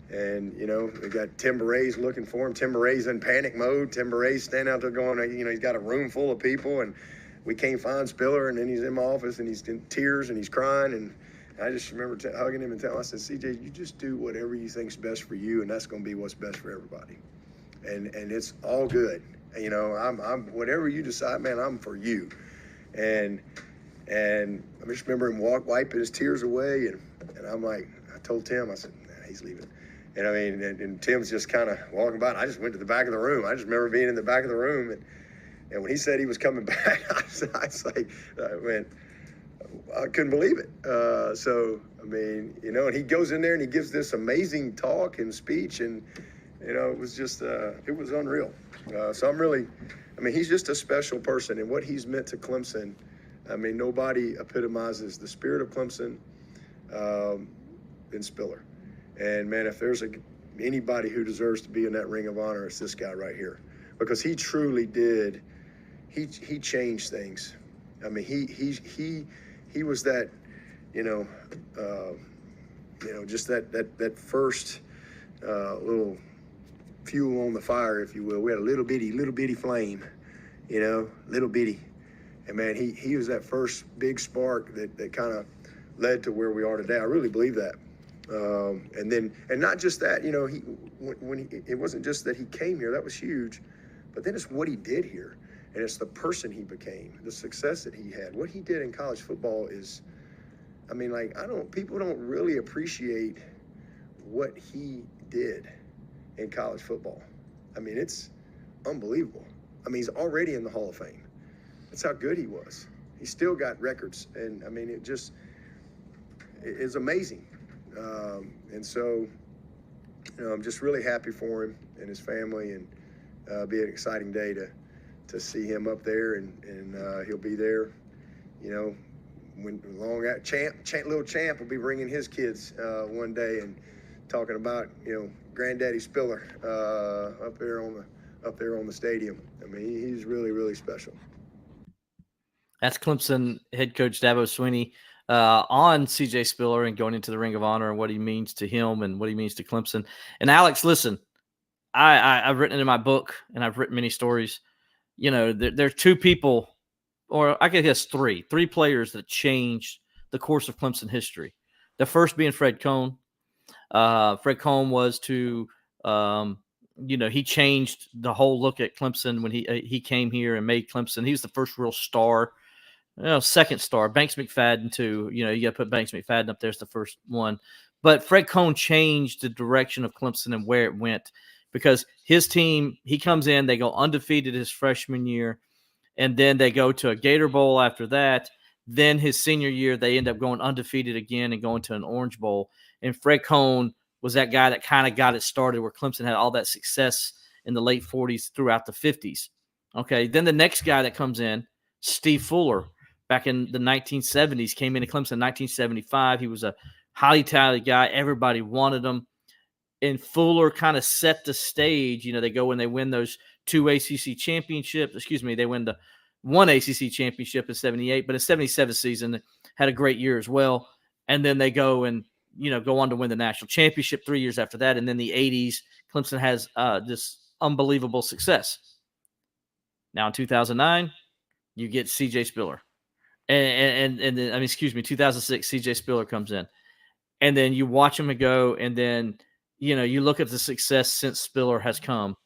they got Tim Berets looking for him. Tim Berets in panic mode. Tim Berets standing out there going, he's got a room full of people, and we can't find Spiller, and then he's in my office, and he's in tears, and he's crying, and I just remember hugging him and telling him, I said, CJ, you just do whatever you think's best for you, and that's going to be what's best for everybody. And it's all good. I'm whatever you decide, man, I'm for you. And I just remember him wiping his tears away, and I'm like, I told Tim, I said, nah, he's leaving. And and Tim's just kind of walking by, and I just went to the back of the room. I just remember being in the back of the room, and when he said he was coming back, I couldn't believe it. And he goes in there and he gives this amazing talk and speech, and it was just it was unreal. He's just a special person, and what he's meant to Clemson. Nobody epitomizes the spirit of Clemson than Spiller. And man, if there's anybody who deserves to be in that Ring of Honor, it's this guy right here, because he truly did. He changed things. He was that, just that first little fuel on the fire, if you will. We had a little bitty flame, little bitty. And man, he was that first big spark that kind of led to where we are today. I really believe that. And not just that, it wasn't just that he came here, that was huge, but then it's what he did here. And it's the person he became, the success that he had. What he did in college football is, people don't really appreciate what he did in college football. It's unbelievable. He's already in the Hall of Fame. That's how good he was. He still got records, and it's amazing. And so, I'm just really happy for him and his family, and be an exciting day to see him up there, and he'll be there, when little Champ will be bringing his kids one day and talking about Granddaddy Spiller up there on the stadium. He's really, really special. That's Clemson head coach Dabo Swinney on CJ Spiller and going into the Ring of Honor and what he means to him and what he means to Clemson. And Alex, listen, I've written it in my book, and I've written many stories. There are two people, or I guess three players that changed the course of Clemson history. The first being Fred Cohn. Fred Cohn was he changed the whole look at Clemson when he came here and made Clemson. He was the first real star. Second star, Banks McFadden too. You got to put Banks McFadden up there as the first one. But Fred Cohn changed the direction of Clemson and where it went, because his team, he comes in, they go undefeated his freshman year, and then they go to a Gator Bowl after that. Then his senior year, they end up going undefeated again and going to an Orange Bowl. And Fred Cohn was that guy that kind of got it started, where Clemson had all that success in the late 40s throughout the 50s. Okay, then the next guy that comes in, Steve Fuller, back in the 1970s, came into Clemson in 1975. He was a highly talented guy. Everybody wanted him. And Fuller kind of set the stage. They go and they win those two ACC championships. They win the one ACC championship in 78, but in 77 season, had a great year as well. And then they go and, go on to win the national championship 3 years after that. And then the 80s, Clemson has this unbelievable success. Now in 2009, you get CJ Spiller. And then 2006, CJ Spiller comes in. And then you watch him go, and then, you look at the success since Spiller has come,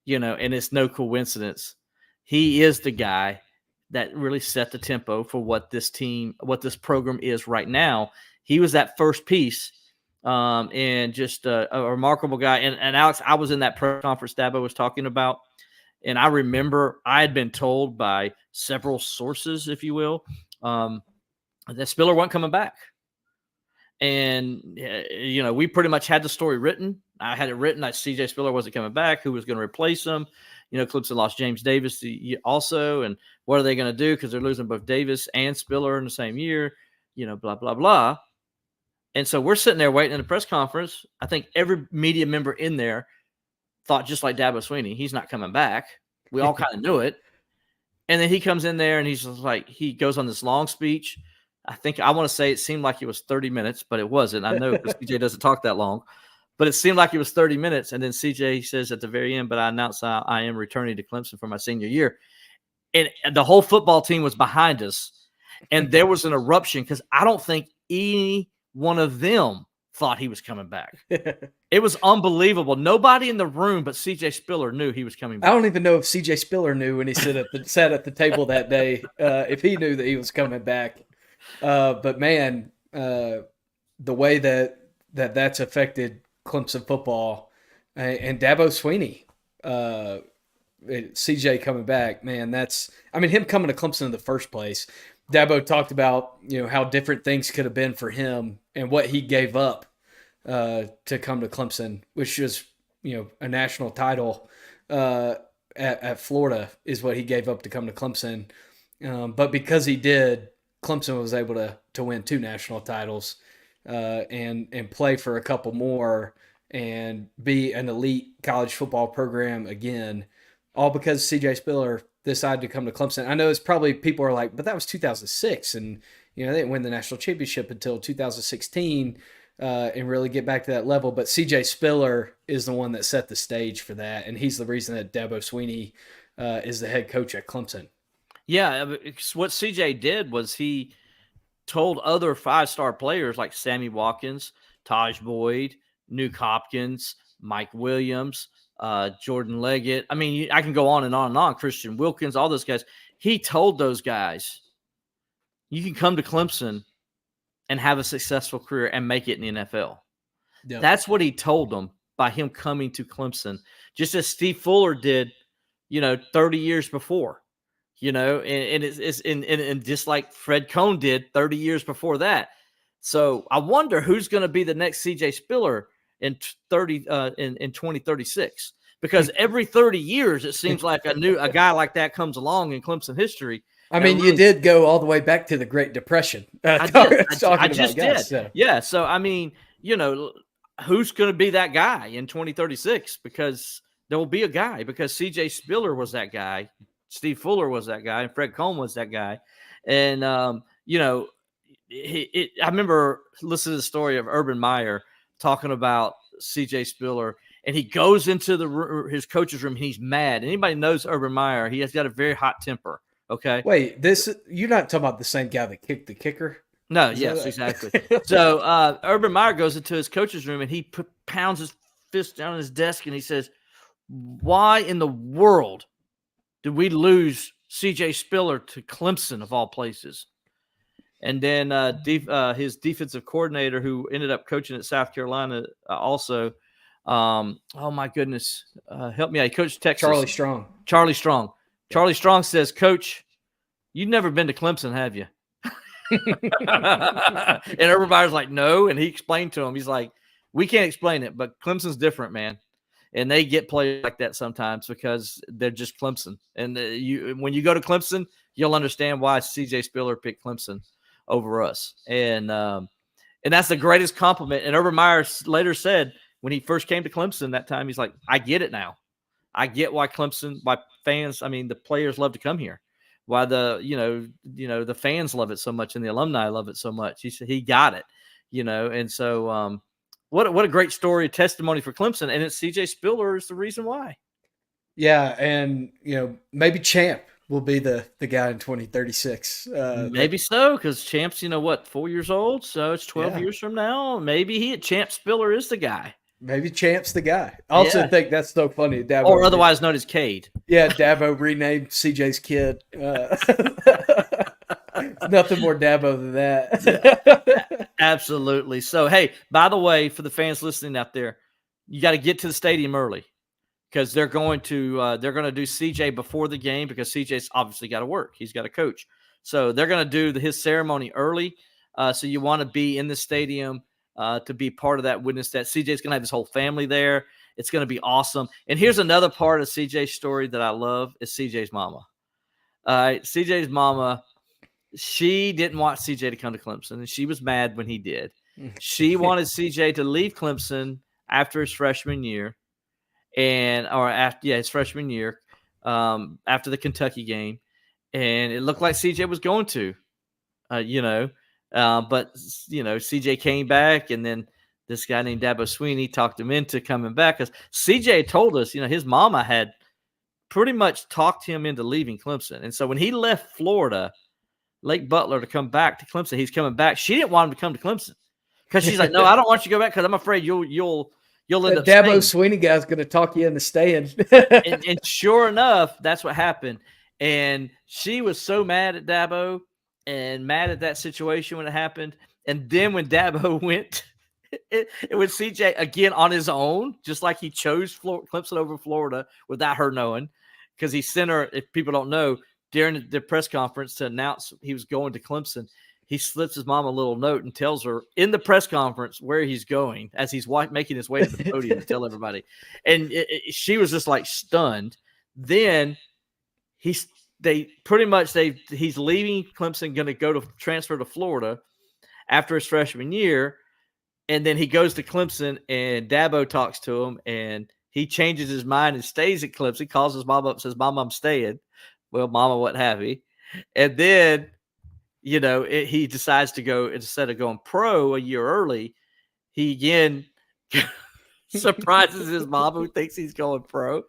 and it's no coincidence, he is the guy that really set the tempo for what this program is right now. He was that first piece, and just a remarkable guy. And Alex, I was in that press conference Dabo was talking about, and I remember I had been told by several sources, if you will, that Spiller wasn't coming back. And, we pretty much had the story written. I had it written that C.J. Spiller wasn't coming back, who was going to replace him. Clemson lost James Davis also, and what are they going to do because they're losing both Davis and Spiller in the same year, blah, blah, blah. And so we're sitting there waiting in the press conference. I think every media member in there thought just like Dabo Swinney, he's not coming back. We all kind of knew it. And then he comes in there and he's just like, he goes on this long speech. I want to say it seemed like it was 30 minutes, but it wasn't. I know because CJ doesn't talk that long, but it seemed like it was 30 minutes. And then CJ says at the very end, but I announced I am returning to Clemson for my senior year. And the whole football team was behind us. And there was an eruption because I don't think any one of them thought he was coming back. It was unbelievable. Nobody in the room but CJ Spiller knew he was coming back. I don't even know if CJ Spiller knew when he sat at the table that day, if he knew that he was coming back. But man, the way that's affected Clemson football and Dabo Swinney, CJ coming back, man, him coming to Clemson in the first place. Dabo talked about, how different things could have been for him and what he gave up to come to Clemson, which is, a national title at Florida is what he gave up to come to Clemson. But because he did, Clemson was able to win 2 national titles and play for a couple more and be an elite college football program again, all because CJ Spiller decided to come to Clemson. I know it's probably people are like, but that was 2006, and they didn't win the national championship until 2016 and really get back to that level. But CJ Spiller is the one that set the stage for that, and he's the reason that Dabo Swinney is the head coach at Clemson. Yeah, what CJ did was he told other 5-star players like Sammy Watkins, Taj Boyd, Nuke Hopkins, Mike Williams, Jordan Leggett. I can go on and on and on. Christian Wilkins, all those guys. He told those guys, you can come to Clemson and have a successful career and make it in the NFL. Yep. That's what he told them by him coming to Clemson, just as Steve Fuller did, 30 years before. And just like Fred Cohn did 30 years before that. So I wonder who's going to be the next CJ Spiller in 2036, because every 30 years it seems like a guy like that comes along in Clemson history. You did go all the way back to the Great Depression. I just did. So. Yeah. So who's going to be that guy in 2036? Because there will be a guy, because CJ Spiller was that guy. Steve Fuller was that guy, and Fred Cohn was that guy. And, I remember listening to the story of Urban Meyer talking about C.J. Spiller, and he goes into his coach's room, and he's mad. Anybody knows Urban Meyer, he has got a very hot temper, okay? Wait, you're not talking about the same guy that kicked the kicker? No, yes, exactly. So Urban Meyer goes into his coach's room, and he pounds his fist down on his desk, and he says, why in the world did we lose C.J. Spiller to Clemson of all places? And then his defensive coordinator, who ended up coaching at South Carolina, also. Oh my goodness, help me out! He coached Texas. Charlie Strong. Yeah. Charlie Strong says, "Coach, you've never been to Clemson, have you?" And everybody's like, "No." And he explained to him, he's like, "We can't explain it, but Clemson's different, man." And they get played like that sometimes because they're just Clemson. And when you go to Clemson, you'll understand why C.J. Spiller picked Clemson over us. And that's the greatest compliment. And Urban Meyer later said when he first came to Clemson that time, he's like, I get it now. I get why fans, the players love to come here. Why the fans love it so much and the alumni love it so much. He said he got it, and so what a great story, testimony for Clemson. And it's C.J. Spiller is the reason why. Yeah, and maybe Champ will be the guy in 2036. Maybe so, because Champ's 4 years old, so it's 12 years from now. Maybe Champ Spiller is the guy. Maybe Champ's the guy. I also think that's so funny. Dabo, or otherwise known as Cade. Yeah, Dabo renamed CJ's kid. Nothing more Dabo than that. Absolutely. So, hey, by the way, for the fans listening out there, you got to get to the stadium early because they're going to do CJ before the game because CJ's obviously got to work. He's got to coach. So they're going to do his ceremony early. So you want to be in the stadium to be part of that, witness that. CJ's going to have his whole family there. It's going to be awesome. And here's another part of CJ's story that I love is CJ's mama. CJ's mama, she didn't want CJ to come to Clemson, and she was mad when he did. She wanted CJ to leave Clemson after his freshman year, his freshman year, after the Kentucky game, and it looked like CJ was going to, but CJ came back, and then this guy named Dabo Swinney talked him into coming back because CJ told us, his mama had pretty much talked him into leaving Clemson, and so when he left Florida, Lake Butler, to come back to Clemson, he's coming back. She didn't want him to come to Clemson because she's like, no, I don't want you to go back because I'm afraid you'll end up Dabo Swinney guy's going to talk you into staying. and sure enough, that's what happened. And she was so mad at Dabo and mad at that situation when it happened. And then when Dabo went, it was CJ again on his own, just like he chose Clemson over Florida without her knowing, because he sent her, if people don't know, during the press conference to announce he was going to Clemson, he slips his mom a little note and tells her in the press conference where he's going as he's making his way to the podium to tell everybody. And she was just like stunned. Then he's leaving Clemson, going to go to transfer to Florida after his freshman year. And then he goes to Clemson and Dabo talks to him and he changes his mind and stays at Clemson, calls his mom up, says, Mom, I'm staying. Well, mama, what have you. And then, he decides to go, instead of going pro a year early, he again surprises his mom who thinks he's going pro.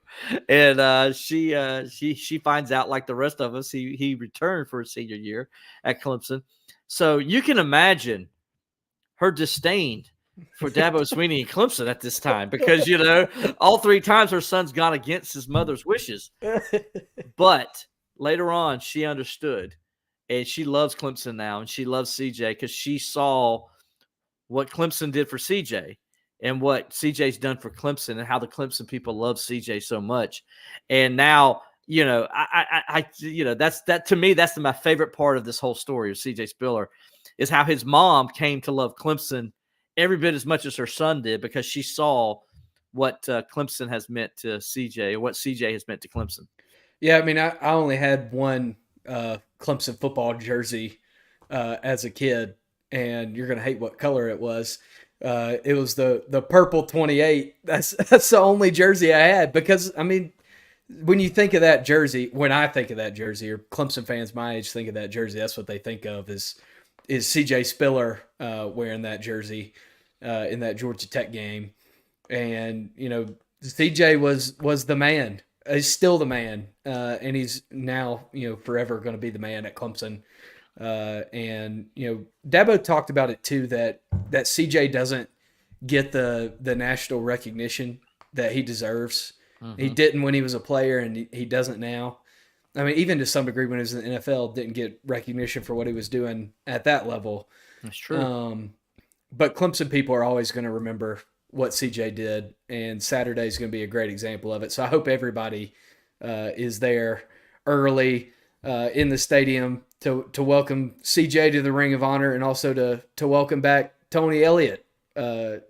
And she finds out, like the rest of us, he returned for his senior year at Clemson. So you can imagine her disdain for Dabo Swinney and Clemson at this time because, all three times her son's gone against his mother's wishes. But later on, she understood, and she loves Clemson now, and she loves CJ because she saw what Clemson did for CJ and what CJ's done for Clemson and how the Clemson people love CJ so much. And now, that's to me, that's my favorite part of this whole story of CJ Spiller is how his mom came to love Clemson every bit as much as her son did because she saw what Clemson has meant to CJ and what CJ has meant to Clemson. Yeah, I mean, I only had one Clemson football jersey as a kid, and you're going to hate what color it was. It was the purple 28. That's the only jersey I had because, I mean, when you think of that jersey, when I think of that jersey, or Clemson fans my age think of that jersey, that's what they think of is CJ Spiller wearing that jersey in that Georgia Tech game. And, CJ was the man. He's still the man. And he's now, forever going to be the man at Clemson. And, Dabo talked about it too, that CJ doesn't get the national recognition that he deserves. Mm-hmm. He didn't when he was a player, and he doesn't now. I mean, even to some degree when he was in the NFL, didn't get recognition for what he was doing at that level. That's true. But Clemson people are always going to remember what CJ did, and Saturday is going to be a great example of it. So I hope everybody is there early in the stadium to welcome CJ to the Ring of Honor, and also to welcome back Tony Elliott to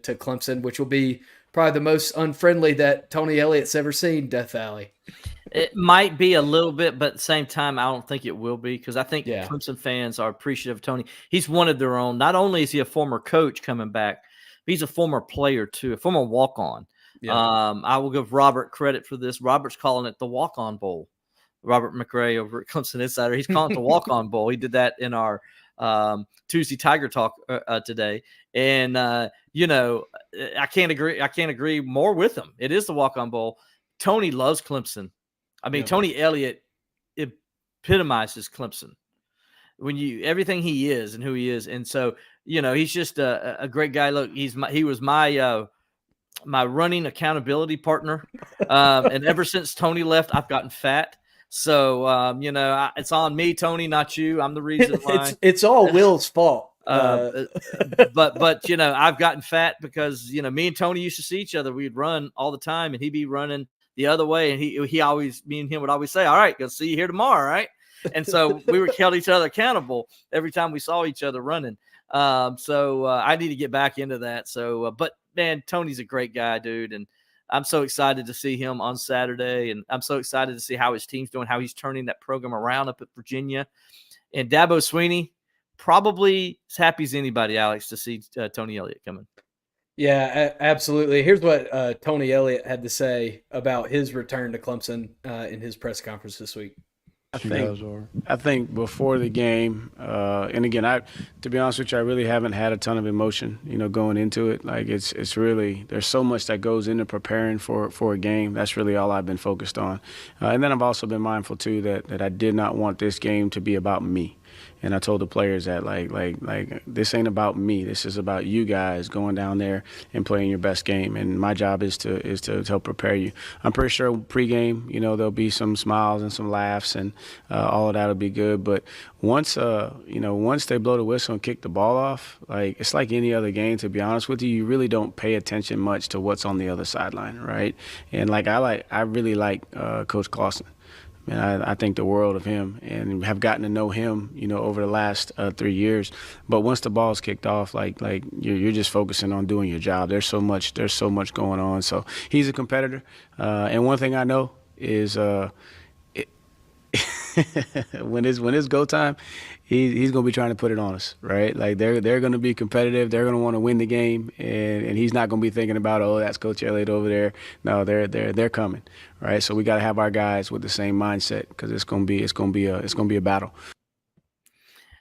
Clemson, which will be probably the most unfriendly that Tony Elliott's ever seen Death Valley. It might be a little bit, but at the same time, I don't think it will be because I think Clemson fans are appreciative of Tony. He's one of their own. Not only is he a former coach coming back, but he's a former player too, a former walk-on. Yeah. I will give Robert credit for this. Robert's calling it the walk-on bowl. Robert McRae over at Clemson Insider. He's calling it the walk-on bowl. He did that in our Tuesday Tiger Talk today. And, I can't agree more with him. It is the walk-on bowl. Tony loves Clemson. I mean, Tony Elliott epitomizes Clemson everything he is and who he is. And so, he's just a great guy. Look, he was my my running accountability partner. And ever since Tony left, I've gotten fat. So, it's on me, Tony, not you. I'm the reason why. It's all Will's fault. But I've gotten fat because, me and Tony used to see each other. We'd run all the time and he'd be running the other way. And me and him would always say, all right, gonna see you here tomorrow. Right. And so we held each other accountable every time we saw each other running. So I need to get back into that. So, but man, Tony's a great guy, dude. And I'm so excited to see him on Saturday. And I'm so excited to see how his team's doing, how he's turning that program around up at Virginia. And Dabo Swinney, probably as happy as anybody, Alex, to see Tony Elliott coming. Yeah, absolutely. Here's what Tony Elliott had to say about his return to Clemson in his press conference this week. I think before the game, and again, to be honest with you, I really haven't had a ton of emotion, going into it. Like it's really, there's so much that goes into preparing for a game. That's really all I've been focused on. And then I've also been mindful too that I did not want this game to be about me. And I told the players that like this ain't about me. This is about you guys going down there and playing your best game. And my job is to help prepare you. I'm pretty sure pregame, there'll be some smiles and some laughs and all of that'll be good. But once they blow the whistle and kick the ball off, like it's like any other game. To be honest with you, you really don't pay attention much to what's on the other sideline, right? And I really like Coach Clawson. Man, I think the world of him and have gotten to know him, over the last 3 years. But once the ball's kicked off, like you're just focusing on doing your job. There's so much going on. So he's a competitor. And one thing I know is when it's go time, he's going to be trying to put it on us, right? Like they're going to be competitive. They're going to want to win the game, and he's not going to be thinking about, oh, that's Coach Elliott over there. No, they're coming, right? So we got to have our guys with the same mindset because it's going to be a battle.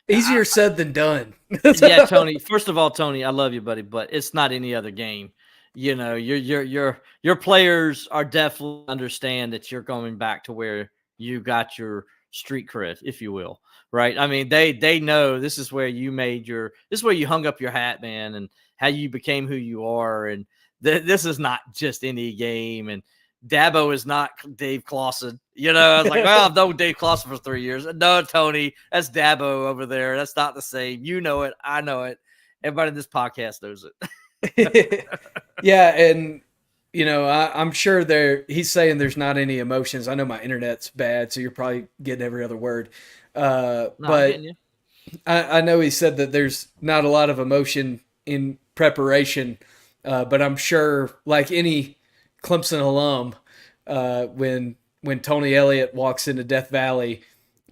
Easier said than done. Yeah, Tony. First of all, Tony, I love you, buddy, but it's not any other game. Your players are definitely understand that you're going back to where you got your street cred, if you will, right? I mean, they know this is where you this is where you hung up your hat, man, and how you became who you are. And this is not just any game. And Dabo is not Dave Clawson. I was like, well, I've known Dave Clawson for 3 years. No, Tony, that's Dabo over there. That's not the same. You know it. I know it. Everybody in this podcast knows it. Yeah, and I'm sure he's saying there's not any emotions. I know my internet's bad, so you're probably getting every other word. But I know he said that there's not a lot of emotion in preparation, but I'm sure, like any Clemson alum, when Tony Elliott walks into Death Valley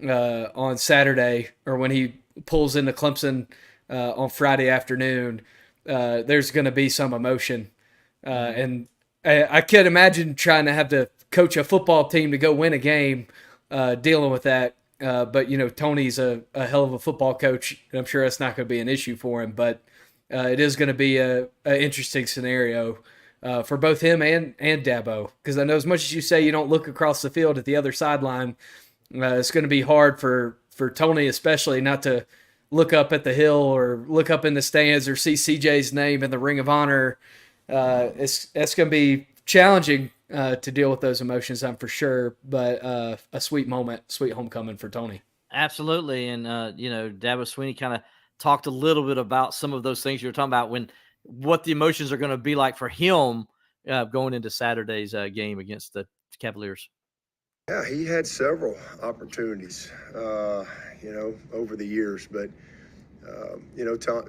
on Saturday, or when he pulls into Clemson on Friday afternoon, there's going to be some emotion. And I can't imagine trying to have to coach a football team to go win a game, dealing with that. But, Tony's a hell of a football coach, and I'm sure that's not going to be an issue for him. But it is going to be an interesting scenario for both him and Dabo. Because I know as much as you say you don't look across the field at the other sideline, it's going to be hard for Tony especially not to look up at the hill or look up in the stands or see CJ's name in the Ring of Honor. It's going to be challenging to deal with those emotions, I'm for sure, but a sweet moment, sweet homecoming for Tony. Absolutely. And, Dabo Swinney kind of talked a little bit about some of those things you were talking about, what the emotions are going to be like for him going into Saturday's game against the Cavaliers. Yeah, he had several opportunities, over the years, but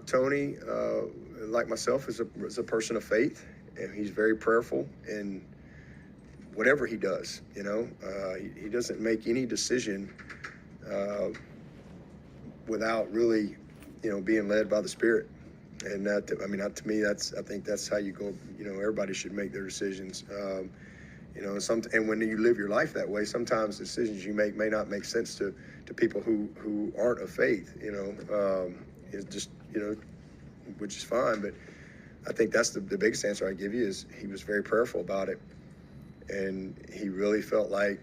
Tony, like myself, is a person of faith, and he's very prayerful in whatever he does. He doesn't make any decision without really, being led by the Spirit. And that, to me, I think that's how you go. Everybody should make their decisions. And when you live your life that way, sometimes decisions you make may not make sense to people who aren't of faith. It's just, which is fine. But I think that's the biggest answer I give you is he was very prayerful about it. And he really felt like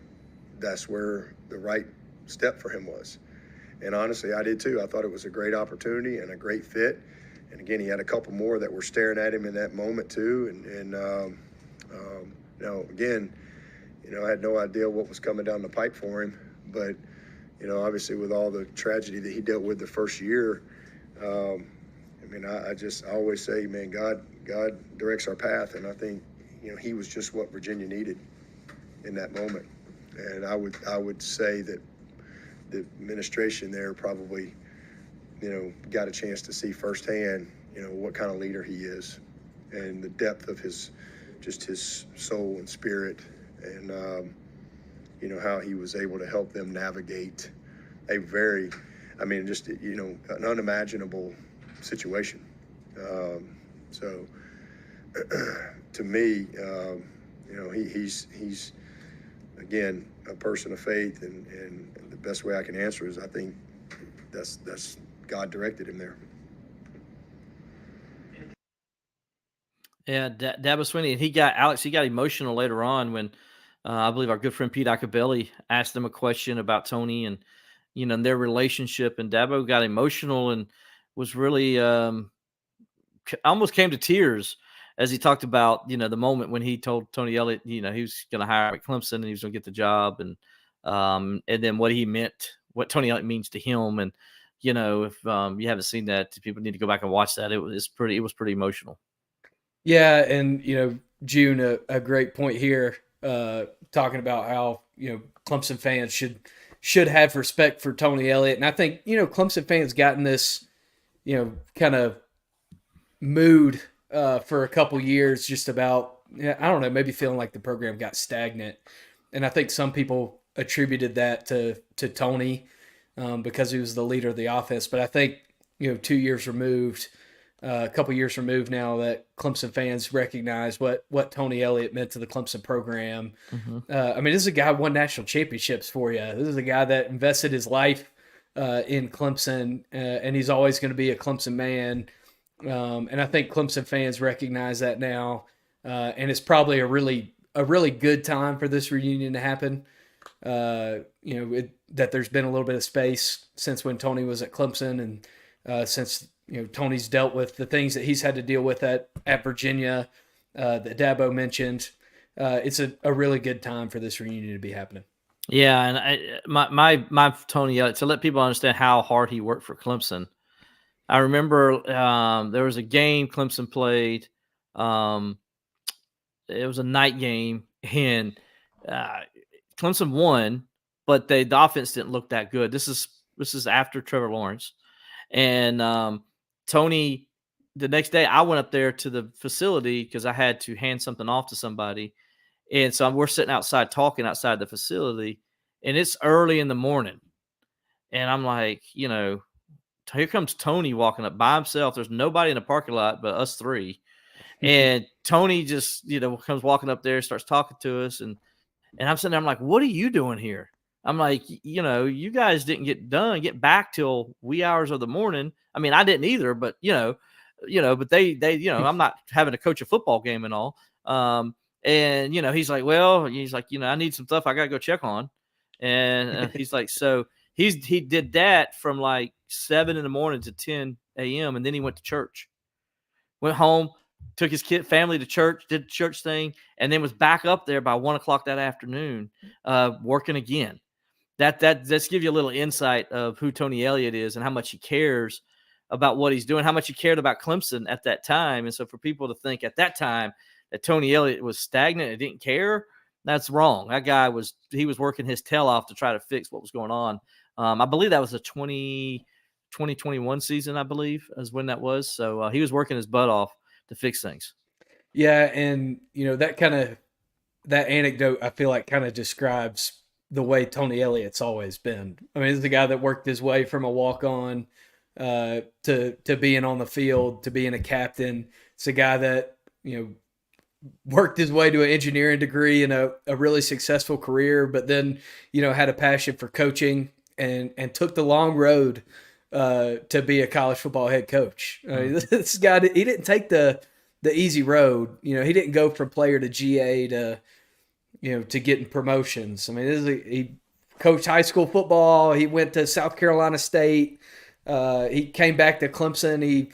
that's where the right step for him was. And honestly, I did too. I thought it was a great opportunity and a great fit. And again, he had a couple more that were staring at him in that moment too. Again, I had no idea what was coming down the pipe for him. But, obviously with all the tragedy that he dealt with the first year, I always say, man, God directs our path. And I think, he was just what Virginia needed in that moment. And I would say that the administration there probably, got a chance to see firsthand, what kind of leader he is and the depth of his soul and spirit, and, how he was able to help them navigate a very, an unimaginable situation. So to me, he's again, a person of faith, and the best way I can answer is I think that's God directed him there. Yeah, Dabo Swinney, and he got emotional later on when I Bleav our good friend Pete Acabelli asked him a question about Tony and their relationship, and Dabo got emotional and was really almost came to tears as he talked about the moment when he told Tony Elliott he was going to hire at Clemson and he was going to get the job, and then what he meant, what Tony Elliott means to him, and if you haven't seen that, people need to go back and watch that. It was pretty emotional. Yeah, and June, a great point here, talking about how Clemson fans should have respect for Tony Elliott, and I think Clemson fans gotten this kind of mood for a couple years, just about I don't know, maybe feeling like the program got stagnant, and I think some people attributed that to Tony because he was the leader of the offense, but I think 2 years removed. A couple years removed now that Clemson fans recognize what Tony Elliott meant to the Clemson program. Mm-hmm. This is a guy who won national championships for you. This is a guy that invested his life in Clemson, and he's always going to be a Clemson man. And I think Clemson fans recognize that now, and it's probably a really good time for this reunion to happen. That there's been a little bit of space since when Tony was at Clemson, and since Tony's dealt with the things that he's had to deal with at Virginia that Dabo mentioned. It's a really good time for this reunion to be happening. Yeah, and my Tony Elliott, to let people understand how hard he worked for Clemson. I remember there was a game Clemson played. It was a night game, and Clemson won, but the offense didn't look that good. This is after Trevor Lawrence, and Tony, the next day, I went up there to the facility because I had to hand something off to somebody. And so we're sitting outside talking outside the facility, and it's early in the morning. And I'm like, here comes Tony walking up by himself. There's nobody in the parking lot but us three. And Tony just, comes walking up there, starts talking to us. And I'm sitting there, I'm like, what are you doing here? I'm like, you guys didn't get back till wee hours of the morning. I didn't either, but but they I'm not having to coach a football game and all. And he's like, I need some stuff I got to go check on. And he's like, so he did that from like 7 a.m. to 10 a.m. And then he went to church, went home, took his family to church, did the church thing, and then was back up there by 1:00 that afternoon, working again. That's give you a little insight of who Tony Elliott is and how much he cares about what he's doing, how much he cared about Clemson at that time. And so for people to think at that time that Tony Elliott was stagnant and didn't care, that's wrong. That guy was working his tail off to try to fix what was going on. I Bleav that was the 2021 season, I Bleav, is when that was. So he was working his butt off to fix things. Yeah, and that anecdote I feel like kind of describes the way Tony Elliott's always been. He's the guy that worked his way from a walk-on to being on the field, to being a captain. It's a guy that worked his way to an engineering degree and a really successful career, but then had a passion for coaching and took the long road to be a college football head coach. This guy, he didn't take the easy road. He didn't go from player to GA to getting promotions. He coached high school football. He went to South Carolina State. He came back to Clemson. He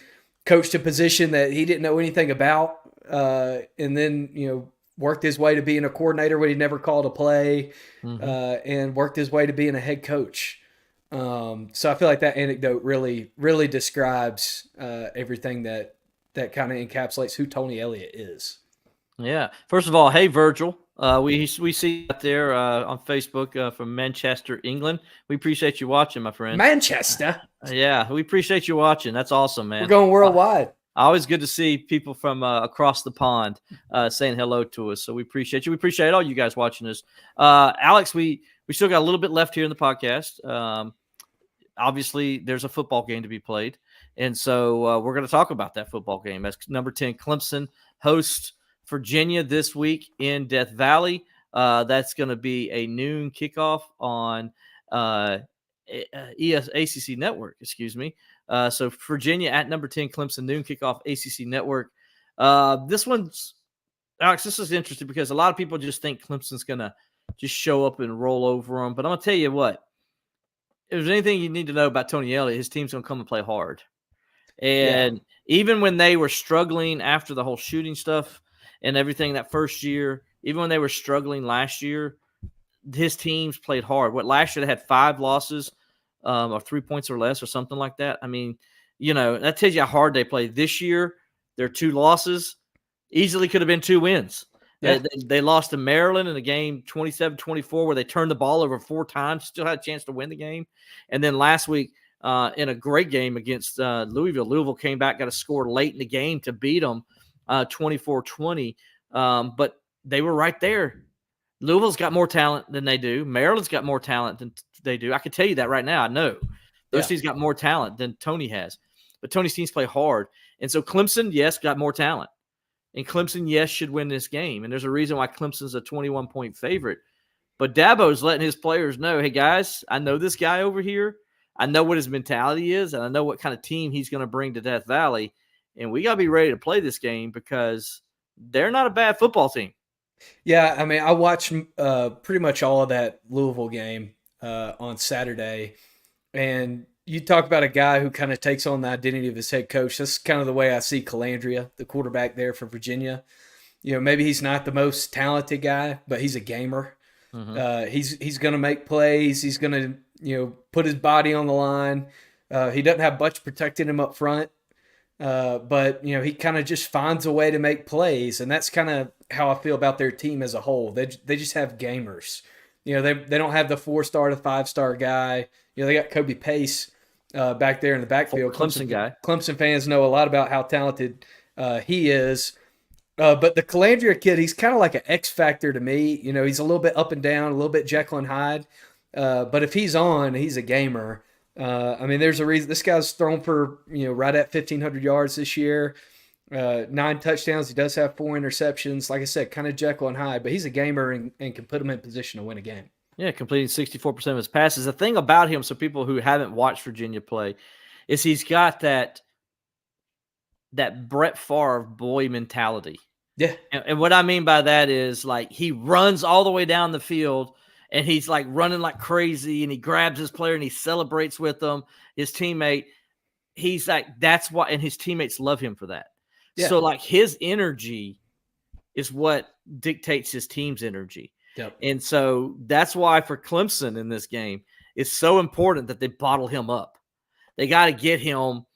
coached a position that he didn't know anything about, and then worked his way to being a coordinator when he never called a play, and worked his way to being a head coach. So I feel like that anecdote really, really describes everything that kind of encapsulates who Tony Elliott is. Yeah. First of all, hey, Virgil. We see you out there on Facebook from Manchester, England. We appreciate you watching, my friend. Manchester? Yeah, we appreciate you watching. That's awesome, man. We're going worldwide. Always good to see people from across the pond saying hello to us. So we appreciate you. We appreciate all you guys watching us. Alex, we still got a little bit left here in the podcast. Obviously, there's a football game to be played. And so we're going to talk about that football game. As number 10, Clemson hosts Virginia this week in Death Valley. That's going to be a noon kickoff on ACC Network, so Virginia at number 10, Clemson, noon kickoff, ACC Network. This one's, Alex, this is interesting because a lot of people just think Clemson's going to just show up and roll over them. But I'm going to tell you what, if there's anything you need to know about Tony Elliott, his team's going to come and play hard. And even when they were struggling after the whole shooting stuff and everything that first year, even when they were struggling last year, his teams played hard. Last year they had 5 losses or 3 points or less or something like that. I mean, that tells you how hard they played. This year, their 2 losses easily could have been 2 wins. Yeah. They lost to Maryland in a game 27-24 where they turned the ball over 4 times, still had a chance to win the game. And then last week in a great game against Louisville came back, got a score late in the game to beat them 24-20. But they were right there. Louisville's got more talent than they do. Maryland's got more talent than they do. I can tell you that right now. I know. Those teams got more talent than Tony has. But Tony's teams play hard. And so Clemson, yes, got more talent. And Clemson, yes, should win this game. And there's a reason why Clemson's a 21-point favorite. But Dabo's letting his players know, hey, guys, I know this guy over here. I know what his mentality is, and I know what kind of team he's going to bring to Death Valley. And we got to be ready to play this game because they're not a bad football team. Yeah, I mean, I watched pretty much all of that Louisville game on Saturday. And you talk about a guy who kind of takes on the identity of his head coach. That's kind of the way I see Calandria, the quarterback there for Virginia. Maybe he's not the most talented guy, but he's a gamer. Mm-hmm. He's going to make plays. He's going to put his body on the line. He doesn't have much protecting him up front, but he kind of just finds a way to make plays, and that's kind of how I feel about their team as a whole. They just have gamers. They don't have the 4-star to 5-star guy. They got Kobe Pace back there in the backfield. Clemson guy. Clemson fans know a lot about how talented he is. But the Calandria kid, he's kind of like an X factor to me. He's a little bit up and down, a little bit Jekyll and Hyde. But if he's on, he's a gamer. I mean, there's a reason this guy's thrown for right at 1,500 yards this year, 9 touchdowns. He does have 4 interceptions. Like I said, kind of Jekyll and Hyde, but he's a gamer and can put him in position to win a game. Yeah, completing 64% of his passes. The thing about him, so people who haven't watched Virginia play, is he's got that Brett Favre boy mentality. Yeah. And what I mean by that is, like, he runs all the way down the field and he's like running like crazy and he grabs his player and he celebrates with them, his teammate. He's like, that's why, and his teammates love him for that. Yeah. So like his energy is what dictates his team's energy. Yep. And so that's why for Clemson in this game, it's so important that they bottle him up. They got to get him,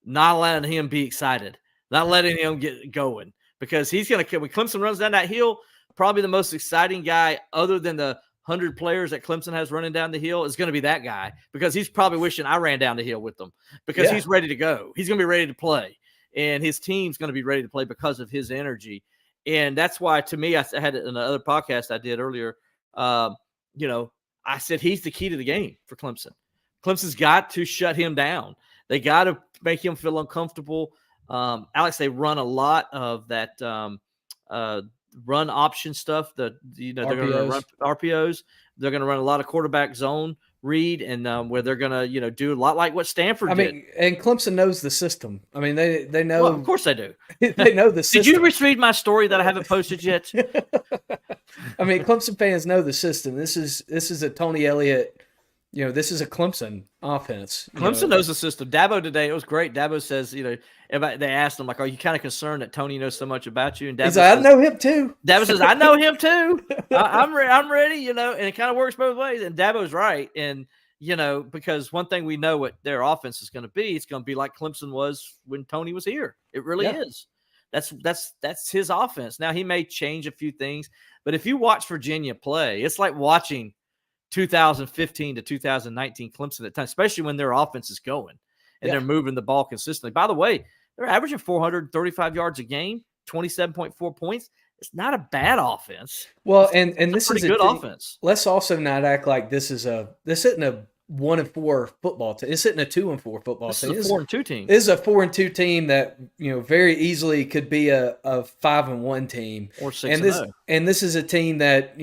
not letting him be excited, not letting him get going, because he's going to, when Clemson runs down that hill, probably the most exciting guy other than the 100 players that Clemson has running down the hill is going to be that guy, because he's probably wishing I ran down the hill with them, because he's ready to go. He's going to be ready to play, and his team's going to be ready to play because of his energy. And that's why, to me, I had it in another podcast I did earlier. I said he's the key to the game for Clemson. Clemson's got to shut him down. They got to make him feel uncomfortable. Alex, they run a lot of that run option stuff. They're going to run RPOs. They're going to run a lot of quarterback zone read, and where they're going to do a lot like what Stanford did. And Clemson knows the system. I mean, they know. Well, of course they do. They know the system. Did you read my story that I haven't posted yet? I mean, Clemson fans know the system. This is a Tony Elliott this is a Clemson offense. Clemson knows the system. Dabo today, it was great. Dabo says, they asked him, like, are you kind of concerned that Tony knows so much about you? And Dabo says, I know him too. Dabo says, I know him too. I'm ready, and it kind of works both ways. And Dabo's right. And, because one thing we know what their offense is going to be, it's going to be like Clemson was when Tony was here. It really is. That's his offense. Now, he may change a few things, but if you watch Virginia play, it's like watching 2015 to 2019 Clemson at times, especially when their offense is going and they're moving the ball consistently. By the way, they're averaging 435 yards a game, 27.4 points. It's not a bad offense. Well, and this is a good offense. Let's also not act like this isn't a 1-4 football team. This isn't a 2-4 football team. This is a 4-2 team. This is a 4-2 team that very easily could be a 5-1 team or 6-0. And this is a team that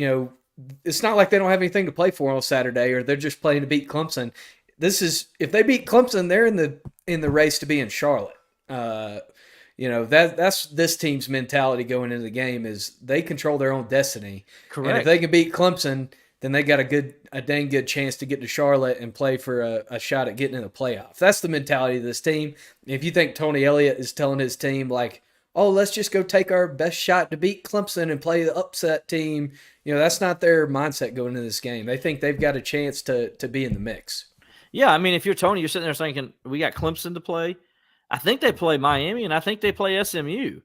it's not like they don't have anything to play for on Saturday, or they're just playing to beat Clemson. If they beat Clemson, they're in the race to be in Charlotte. That's this team's mentality going into the game is they control their own destiny. Correct. And if they can beat Clemson, then they got a dang good chance to get to Charlotte and play for a shot at getting in the playoffs. That's the mentality of this team. If you think Tony Elliott is telling his team like, oh, let's just go take our best shot to beat Clemson and play the upset team, that's not their mindset going into this game. They think they've got a chance to be in the mix. Yeah, I mean, if you're Tony, you're sitting there thinking, we got Clemson to play. I think they play Miami, and I think they play SMU.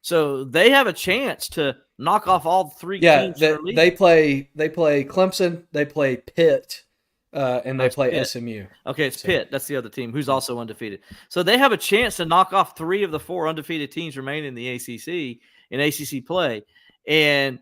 So they have a chance to knock off all three teams. Yeah, they play Clemson, they play Pitt, and they play Pitt. SMU. Okay, it's Pitt. That's the other team who's also undefeated. So they have a chance to knock off 3 of the 4 undefeated teams remaining in the ACC in ACC play. And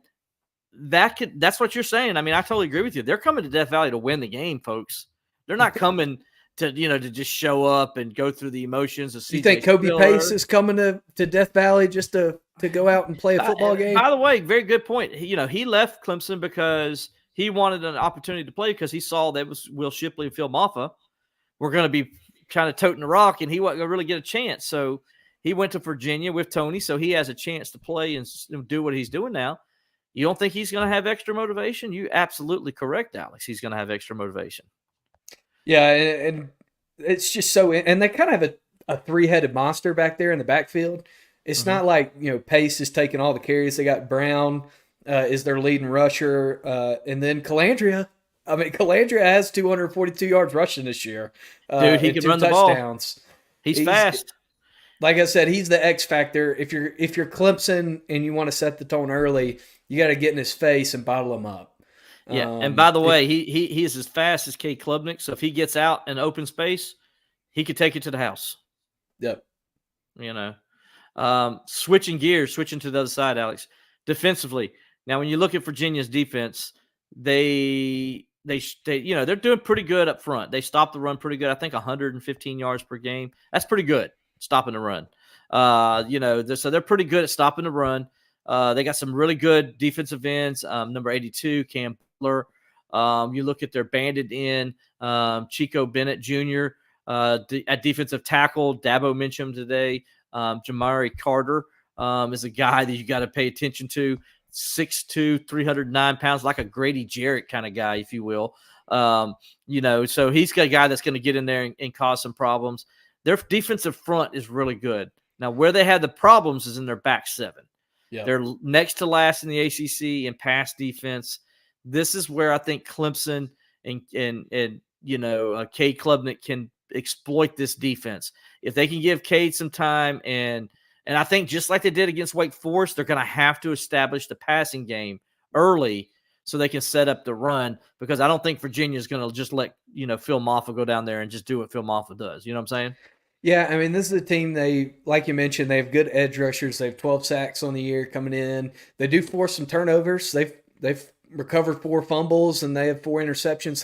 that's what you're saying. I mean, I totally agree with you. They're coming to Death Valley to win the game, folks. They're not coming to just show up and go through the emotions of CJ You think Kobe Spiller. Pace is coming to Death Valley just to go out and play a football game? By the way, very good point. He left Clemson because he wanted an opportunity to play because he saw that was Will Shipley and Phil Maffa were going to be kind of toting the rock, and he wasn't going to really get a chance. So he went to Virginia with Tony, so he has a chance to play and do what he's doing now. You don't think he's going to have extra motivation? You absolutely correct, Alex. He's going to have extra motivation. Yeah, and it's just so – and they kind of have a three-headed monster back there in the backfield. It's not like, Pace is taking all the carries. They got Brown is their leading rusher, and then Calandria. I mean, Calandria has 242 yards rushing this year. Dude, he can run the ball. He's fast. Like I said, he's the X factor. If you're Clemson and you want to set the tone early, you got to get in his face and bottle him up. Yeah, and by the way, he is as fast as Cade Klubnik, so if he gets out in open space, he could take it to the house. Yep. Switching to the other side, Alex. Defensively, now when you look at Virginia's defense, they're doing pretty good up front. They stop the run pretty good. I think 115 yards per game. That's pretty good, stopping the run. So they're pretty good at stopping the run. They got some really good defensive ends. Number 82, Cam Butler. You look at their banded end, Chico Bennett Jr. At defensive tackle, Dabo mentioned today. Jamari Carter is a guy that you got to pay attention to. 6'2", 309 pounds, like a Grady Jarrett kind of guy, if you will. So he's got a guy that's going to get in there and cause some problems. Their defensive front is really good. Now, where they had the problems is in their back seven. Yep. They're next to last in the ACC in pass defense. This is where I think Clemson and Cade Klubnik can exploit this defense. If they can give Cade some time, and I think just like they did against Wake Forest, they're going to have to establish the passing game early so they can set up the run, because I don't think Virginia is going to just let Phil Maffa go down there and just do what Phil Maffa does. You know what I'm saying? Yeah, I mean, this is a team, like you mentioned, they have good edge rushers. They have 12 sacks on the year coming in. They do force some turnovers. They've recovered 4 fumbles, and they have 4 interceptions.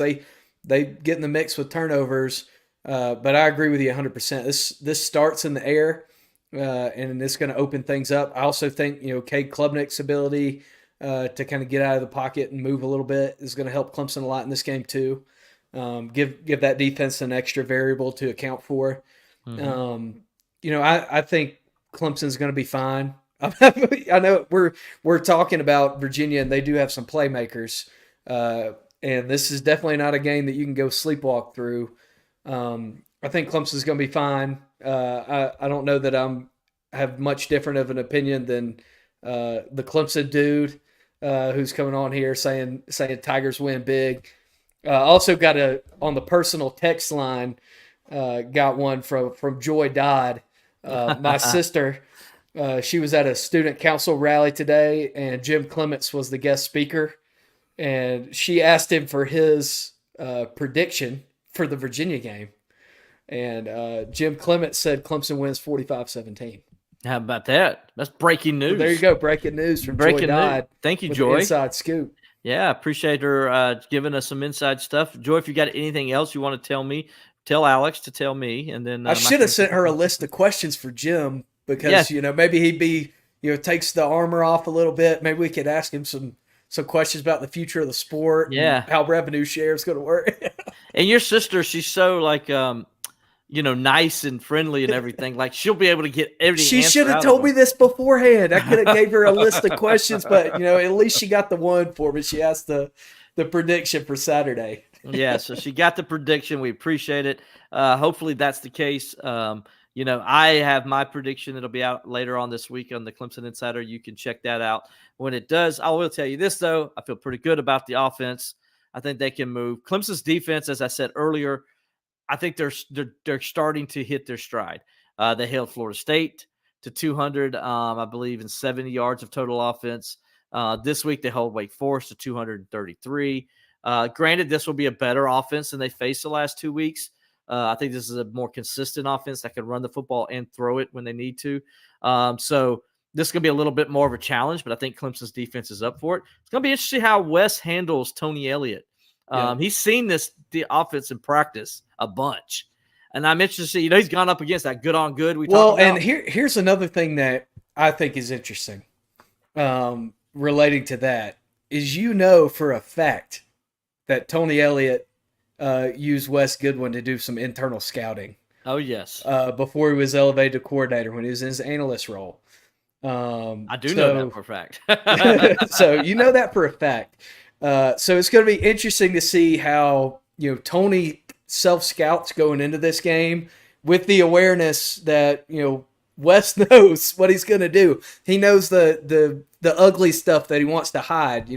They get in the mix with turnovers, but I agree with you 100%. This starts in the air, and it's going to open things up. I also think, Cade Klubnik's ability to kind of get out of the pocket and move a little bit is going to help Clemson a lot in this game too. Give that defense an extra variable to account for. Mm-hmm. I think Clemson's going to be fine. I know we're talking about Virginia, and they do have some playmakers, and this is definitely not a game that you can go sleepwalk through. I think Clemson's going to be fine. I don't know that have much different of an opinion than the Clemson dude who's coming on here saying Tigers win big. Also got on the personal text line, got one from Joy Dodd, my sister. She was at a student council rally today, and Jim Clements was the guest speaker. And she asked him for his prediction for the Virginia game. And Jim Clements said Clemson wins 45-17. How about that? That's breaking news. Well, there you go. Breaking news from Joy Dodd. Thank you, Joy. Inside scoop. Yeah, appreciate her giving us some inside stuff. Joy, if you got anything else you want to tell me, tell Alex to tell me. And then I should have sent her a list of questions for Jim because, maybe he'd be, takes the armor off a little bit. Maybe we could ask him some questions about the future of the sport. Yeah. And how revenue share is going to work. And your sister, she's so like, nice and friendly and everything. Like she'll be able to get everything. She should have told me this beforehand. I could have gave her a list of questions, but at least she got the one for me. She asked the prediction for Saturday. Yeah, so she got the prediction. We appreciate it. Hopefully that's the case. I have my prediction that'll be out later on this week on the Clemson Insider. You can check that out when it does. I will tell you this though. I feel pretty good about the offense. I think they can move. Clemson's defense, as I said earlier, I think they're starting to hit their stride. They held Florida State to 200, I believe, in 70 yards of total offense. This week they hold Wake Forest to 233. Granted, this will be a better offense than they faced the last 2 weeks. I think this is a more consistent offense that can run the football and throw it when they need to. So this is going to be a little bit more of a challenge, but I think Clemson's defense is up for it. It's going to be interesting how Wes handles Tony Elliott. He's seen the offense in practice a bunch, and I'm interested. He's gone up against that good on good. And here's another thing that I think is interesting, relating to that is for a fact that Tony Elliott used Wes Goodwin to do some internal scouting. Oh yes, before he was elevated to coordinator when he was in his analyst role. I do know that for a fact. So that for a fact. So it's going to be interesting to see how, Tony self-scouts going into this game with the awareness that, Wes knows what he's going to do. He knows the ugly stuff that he wants to hide,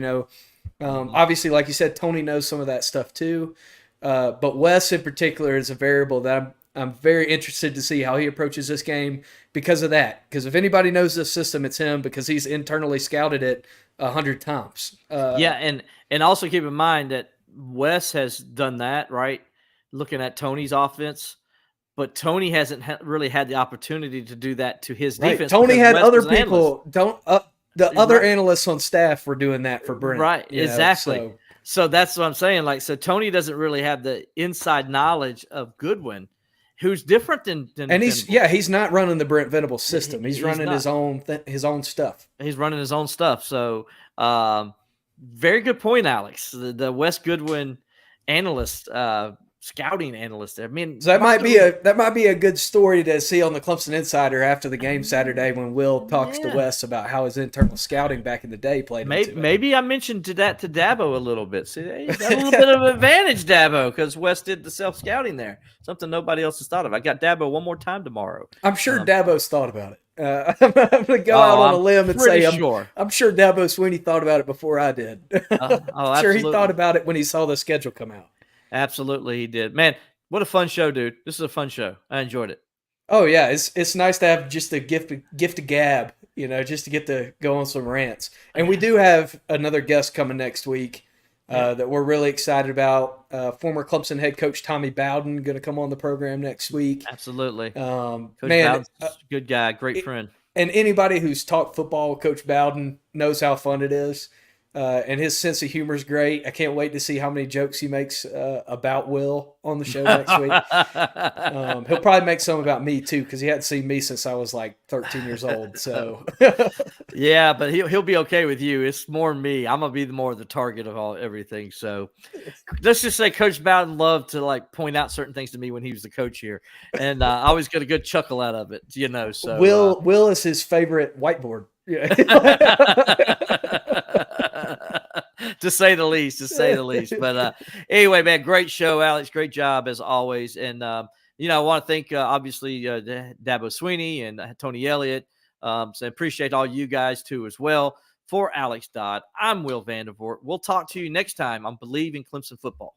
Obviously, like you said, Tony knows some of that stuff too. But Wes in particular is a variable that I'm very interested to see how he approaches this game because of that. Because if anybody knows this system, it's him because he's internally scouted it 100 times. And also keep in mind that Wes has done that, right? Looking at Tony's offense, but Tony hasn't really had the opportunity to do that to his defense. Tony had other people. Other analysts on staff were doing that for Brent. Right, exactly. So that's what I'm saying. So Tony doesn't really have the inside knowledge of Goodwin, who's different than he's not running the Brent Venables system. He's running his own stuff. He's running his own stuff. So very good point, Alex. The Wes Goodwin analyst, scouting analyst. I mean, so that might be a good story to see on the Clemson Insider after the game Saturday when Will talks to Wes about how his internal scouting back in the day played. Maybe I mentioned that to Dabo a little bit. See, he's got a little bit of an advantage, Dabo, because Wes did the self-scouting there. Something nobody else has thought of. I got Dabo one more time tomorrow. I'm sure Dabo's thought about it. I'm going to go out on a limb and say I'm sure Dabo Swinney thought about it before I did. I'm sure he thought about it when he saw the schedule come out. Absolutely, he did. Man, what a fun show, dude. This is a fun show. I enjoyed it. Oh, yeah. It's nice to have just a gift of gab, just to get to go on some rants. And we do have another guest coming next week that we're really excited about. Former Clemson head coach Tommy Bowden going to come on the program next week. Absolutely. Coach Bowden's a good guy, great friend. And anybody who's talked football with Coach Bowden knows how fun it is. And his sense of humor is great. I can't wait to see how many jokes he makes about Will on the show next week. He'll probably make some about me too, because he hadn't seen me since I was like 13 years old. So yeah, but he'll be okay with you. It's more me. I'm gonna be more the target of everything. So let's just say Coach Bowden loved to point out certain things to me when he was the coach here, and I always get a good chuckle out of it. So Will is his favorite whiteboard. Yeah. to say the least. But anyway, man, great show, Alex. Great job as always. And I want to thank obviously Dabo Swinney and Tony Elliott. So appreciate all you guys too as well. For Alex Dodd, I'm Will Vandervoort. We'll talk to you next time on Bleav in Clemson Football.